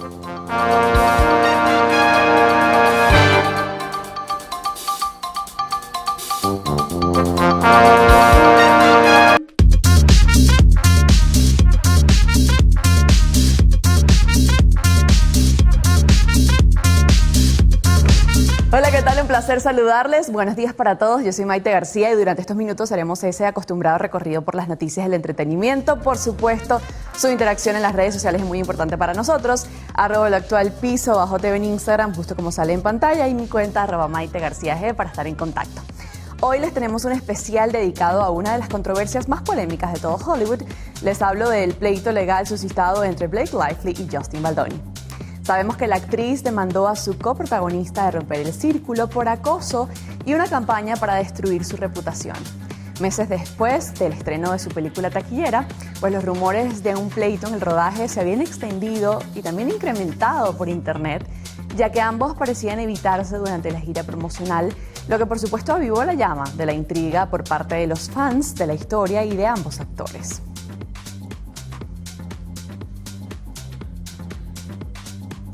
S6: Hola, ¿qué tal? Un placer saludarles. Buenos días para todos. Yo soy Maite García y durante estos minutos haremos ese acostumbrado recorrido por las noticias del entretenimiento. Por supuesto, su interacción en las redes sociales es muy importante para nosotros. @LoActualPiso, bajo TV en Instagram, justo como sale en pantalla, y mi cuenta @MaiteGarcía G para estar en contacto. Hoy les tenemos un especial dedicado a una de las controversias más polémicas de todo Hollywood. Les hablo del pleito legal suscitado entre Blake Lively y Justin Baldoni. Sabemos que la actriz demandó a su coprotagonista de Romper el Círculo por acoso y una campaña para destruir su reputación. Meses después del estreno de su película taquillera, pues los rumores de un pleito en el rodaje se habían extendido y también incrementado por internet, ya que ambos parecían evitarse durante la gira promocional, lo que por supuesto avivó la llama de la intriga por parte de los fans de la historia y de ambos actores.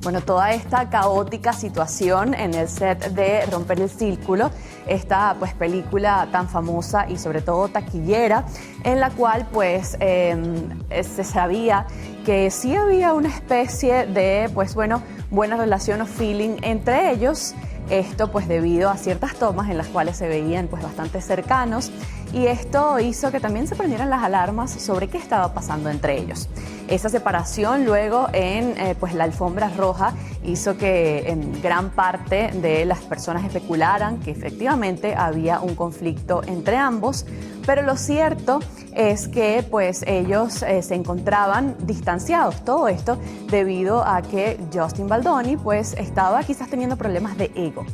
S6: Bueno, toda esta caótica situación en el set de Romper el Círculo, esta pues película tan famosa y sobre todo taquillera, en la cual pues se sabía que sí había una especie de pues bueno, buena relación o feeling entre ellos. Esto pues debido a ciertas tomas en las cuales se veían pues bastante cercanos, y esto hizo que también se prendieran las alarmas sobre qué estaba pasando entre ellos. Esa separación luego en pues la alfombra roja hizo que en gran parte de las personas especularan que efectivamente había un conflicto entre ambos, pero lo cierto es que pues ellos se encontraban distanciados. Todo esto debido a que Justin Baldoni pues estaba quizás teniendo problemas de ego.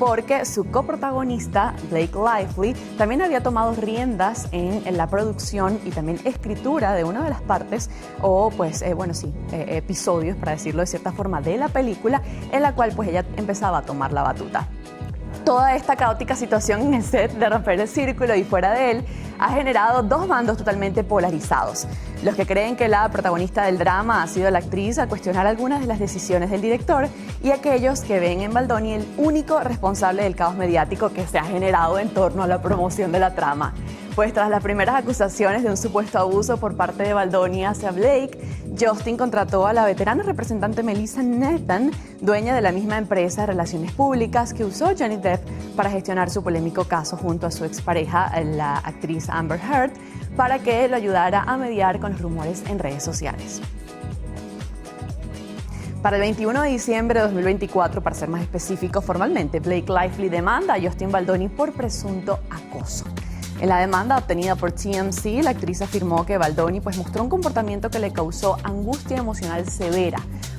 S6: porque su coprotagonista, Blake Lively, también había tomado riendas en la producción y también escritura de una de las partes, o pues, episodios, para decirlo de cierta forma, de la película, en la cual pues ella empezaba a tomar la batuta. Toda esta caótica situación en el set de Romper el Círculo y fuera de él ha generado dos bandos totalmente polarizados. Los que creen que la protagonista del drama ha sido la actriz al cuestionar algunas de las decisiones del director, y aquellos que ven en Baldoni el único responsable del caos mediático que se ha generado en torno a la promoción de la trama. Pues tras las primeras acusaciones de un supuesto abuso por parte de Baldoni hacia Blake, Justin contrató a la veterana representante Melissa Nathan, dueña de la misma empresa de relaciones públicas que usó Johnny Depp para gestionar su polémico caso junto a su expareja, la actriz Amber Heard, para que lo ayudara a mediar con los rumores en redes sociales. Para el 21 de diciembre de 2024, para ser más específico, formalmente, Blake Lively demanda a Justin Baldoni por presunto acoso. En la demanda obtenida por TMZ, la actriz afirmó que Baldoni mostró un comportamiento que le causó angustia emocional severa.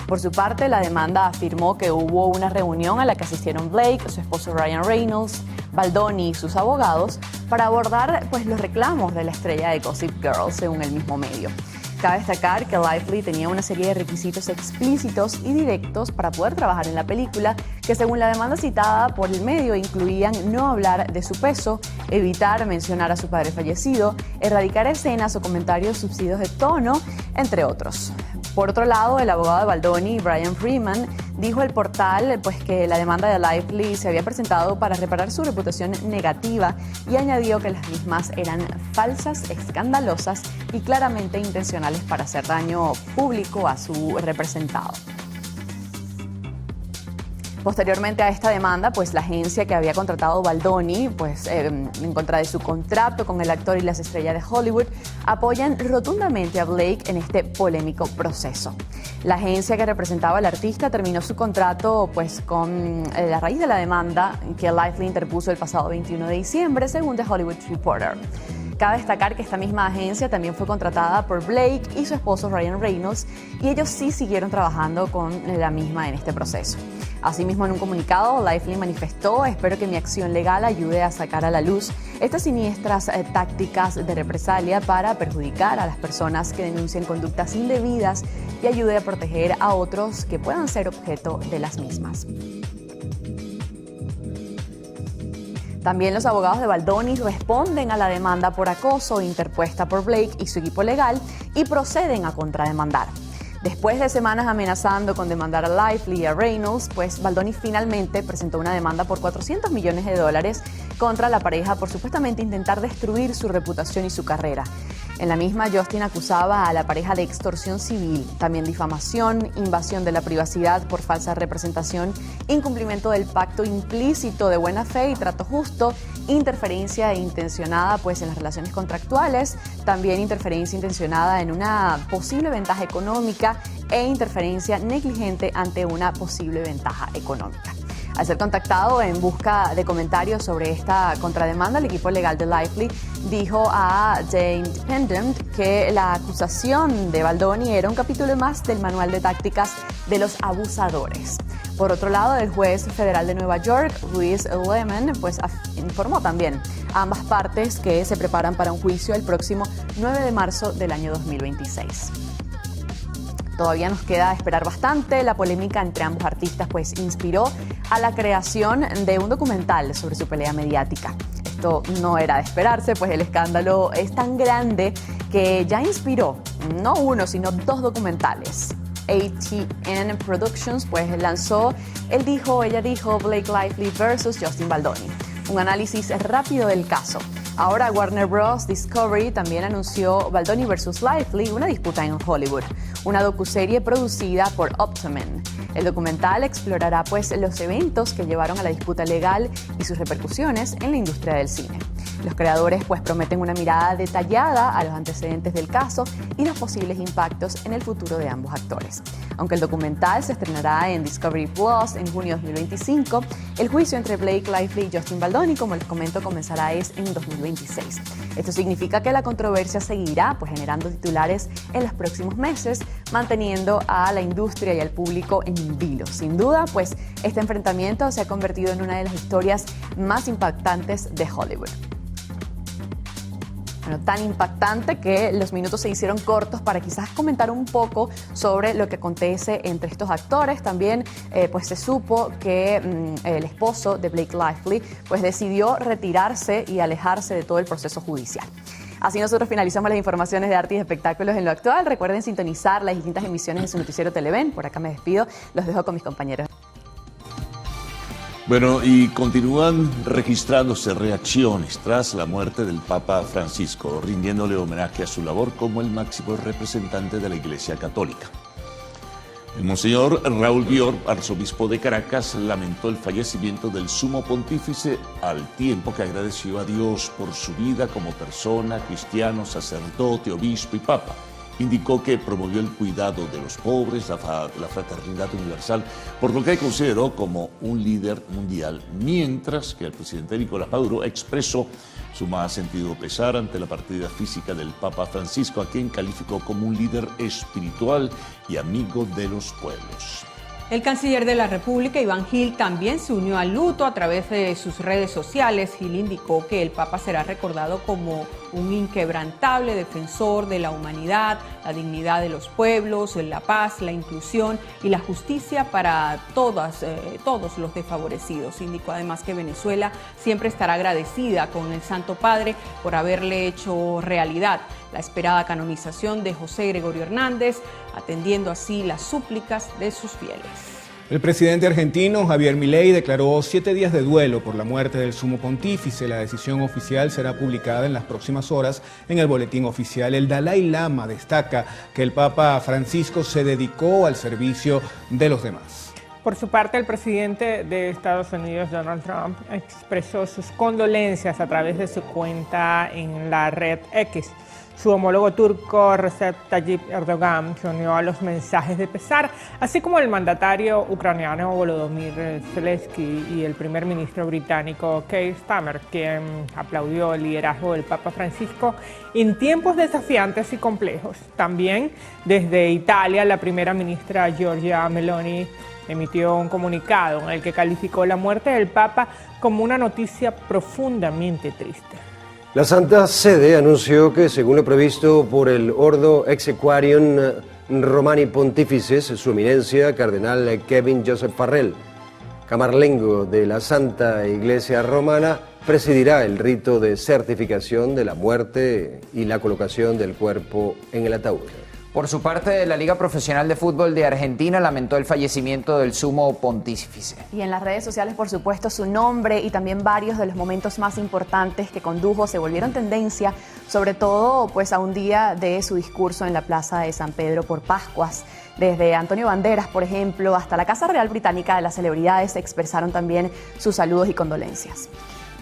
S6: Por su parte, la demanda afirmó que hubo una reunión a la que asistieron Blake, su esposo Ryan Reynolds, Baldoni y sus abogados para abordar los reclamos de la estrella de Gossip Girl, según el mismo medio. Cabe destacar que Lively tenía una serie de requisitos explícitos y directos para poder trabajar en la película, que según la demanda citada por el medio incluían no hablar de su peso, evitar mencionar a su padre fallecido, erradicar escenas o comentarios subsidios de tono, entre otros. Por otro lado, el abogado de Baldoni, Brian Freeman, dijo al portal que la demanda de Lively se había presentado para reparar su reputación negativa y añadió que las mismas eran falsas, escandalosas y claramente intencionales para hacer daño público a su representado. Posteriormente a esta demanda, la agencia que había contratado Baldoni, en contra de su contrato con el actor y las estrellas de Hollywood, apoyan rotundamente a Blake en este polémico proceso. La agencia que representaba al artista terminó su contrato con la raíz de la demanda que Lively interpuso el pasado 21 de diciembre, según The Hollywood Reporter. Cabe destacar que esta misma agencia también fue contratada por Blake y su esposo Ryan Reynolds, y ellos sí siguieron trabajando con la misma en este proceso. Asimismo, en un comunicado, Lively manifestó: espero que mi acción legal ayude a sacar a la luz estas siniestras tácticas de represalia para perjudicar a las personas que denuncian conductas indebidas y ayude a proteger a otros que puedan ser objeto de las mismas. También los abogados de Baldoni responden a la demanda por acoso interpuesta por Blake y su equipo legal y proceden a contrademandar. Después de semanas amenazando con demandar a Lively y a Reynolds, Baldoni finalmente presentó una demanda por $400 millones contra la pareja por supuestamente intentar destruir su reputación y su carrera. En la misma, Justin acusaba a la pareja de extorsión civil, también difamación, invasión de la privacidad por falsa representación, incumplimiento del pacto implícito de buena fe y trato justo, interferencia intencionada en las relaciones contractuales, también interferencia intencionada en una posible ventaja económica e interferencia negligente ante una posible ventaja económica. Al ser contactado en busca de comentarios sobre esta contrademanda, el equipo legal de Lively dijo a The Independent que la acusación de Baldoni era un capítulo más del manual de tácticas de los abusadores. Por otro lado, el juez federal de Nueva York, Louis Lemon, informó también a ambas partes que se preparan para un juicio el próximo 9 de marzo del año 2026. Todavía nos queda esperar bastante. La polémica entre ambos artistas inspiró a la creación de un documental sobre su pelea mediática. Esto no era de esperarse, el escándalo es tan grande que ya inspiró no uno, sino dos documentales. ATN Productions lanzó Ella dijo, Blake Lively versus Justin Baldoni, un análisis rápido del caso. Ahora Warner Bros. Discovery también anunció Baldoni vs. Lively, una disputa en Hollywood, una docuserie producida por Optimum. El documental explorará los eventos que llevaron a la disputa legal y sus repercusiones en la industria del cine. Los creadores pues prometen una mirada detallada a los antecedentes del caso y los posibles impactos en el futuro de ambos actores. Aunque el documental se estrenará en Discovery Plus en junio de 2025, el juicio entre Blake Lively y Justin Baldoni, como les comento, comenzará en 2026. Esto significa que la controversia seguirá pues generando titulares en los próximos meses, manteniendo a la industria y al público en vilo. Sin duda, pues este enfrentamiento se ha convertido en una de las historias más impactantes de Hollywood. Bueno, tan impactante que los minutos se hicieron cortos para quizás comentar un poco sobre lo que acontece entre estos actores. También pues se supo que el esposo de Blake Lively pues decidió retirarse y alejarse de todo el proceso judicial. Así nosotros finalizamos las informaciones de arte y espectáculos en lo actual. Recuerden sintonizar las distintas emisiones de su noticiero Televen. Por acá me despido. Los dejo con mis compañeros.
S3: Bueno, y continúan registrándose reacciones tras la muerte del Papa Francisco, rindiéndole homenaje a su labor como el máximo representante de la Iglesia Católica. El monseñor Raúl Bior, arzobispo de Caracas, lamentó el fallecimiento del sumo pontífice al tiempo que agradeció a Dios por su vida como persona, cristiano, sacerdote, obispo y papa. Indicó que promovió el cuidado de los pobres, la fraternidad universal, por lo que consideró como un líder mundial, mientras que el presidente Nicolás Maduro expresó su más sentido pesar ante la partida física del Papa Francisco, a quien calificó como un líder espiritual y amigo de los pueblos.
S4: El canciller de la República, Iván Gil, también se unió al luto a través de sus redes sociales. Gil indicó que el Papa será recordado como un inquebrantable defensor de la humanidad, la dignidad de los pueblos, la paz, la inclusión y la justicia para todos los desfavorecidos. Indicó además que Venezuela siempre estará agradecida con el Santo Padre por haberle hecho realidad la esperada canonización de José Gregorio Hernández, atendiendo así las súplicas de sus fieles.
S5: El presidente argentino Javier Milei declaró 7 días de duelo por la muerte del sumo pontífice. La decisión oficial será publicada en las próximas horas en el boletín oficial. El Dalai Lama destaca que el Papa Francisco se dedicó al servicio de los demás.
S8: Por su parte, el presidente de Estados Unidos, Donald Trump, expresó sus condolencias a través de su cuenta en la red X. Su homólogo turco Recep Tayyip Erdogan se unió a los mensajes de pesar, así como el mandatario ucraniano Volodymyr Zelensky y el primer ministro británico Keir Starmer, quien aplaudió el liderazgo del Papa Francisco en tiempos desafiantes y complejos. También desde Italia, la primera ministra Giorgia Meloni emitió un comunicado en el que calificó la muerte del Papa como una noticia profundamente triste.
S9: La Santa Sede anunció que, según lo previsto por el Ordo Exequarium Romani Pontifices, su eminencia, Cardenal Kevin Joseph Farrell, camarlengo de la Santa Iglesia Romana, presidirá el rito de certificación de la muerte y la colocación del cuerpo en el ataúd.
S1: Por su parte, la Liga Profesional de Fútbol de Argentina lamentó el fallecimiento del sumo pontífice.
S6: Y en las redes sociales, por supuesto, su nombre y también varios de los momentos más importantes que condujo se volvieron tendencia, sobre todo pues a un día de su discurso en la Plaza de San Pedro por Pascuas. Desde Antonio Banderas, por ejemplo, hasta la Casa Real Británica de las celebridades expresaron también sus saludos y condolencias.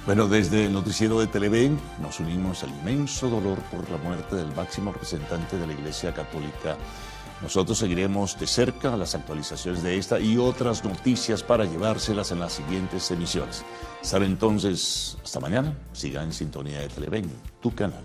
S3: Bueno, desde el noticiero de Televen nos unimos al inmenso dolor por la muerte del máximo representante de la Iglesia Católica. Nosotros seguiremos de cerca las actualizaciones de esta y otras noticias para llevárselas en las siguientes emisiones. Será entonces, hasta mañana. Siga en sintonía de Televen, tu canal.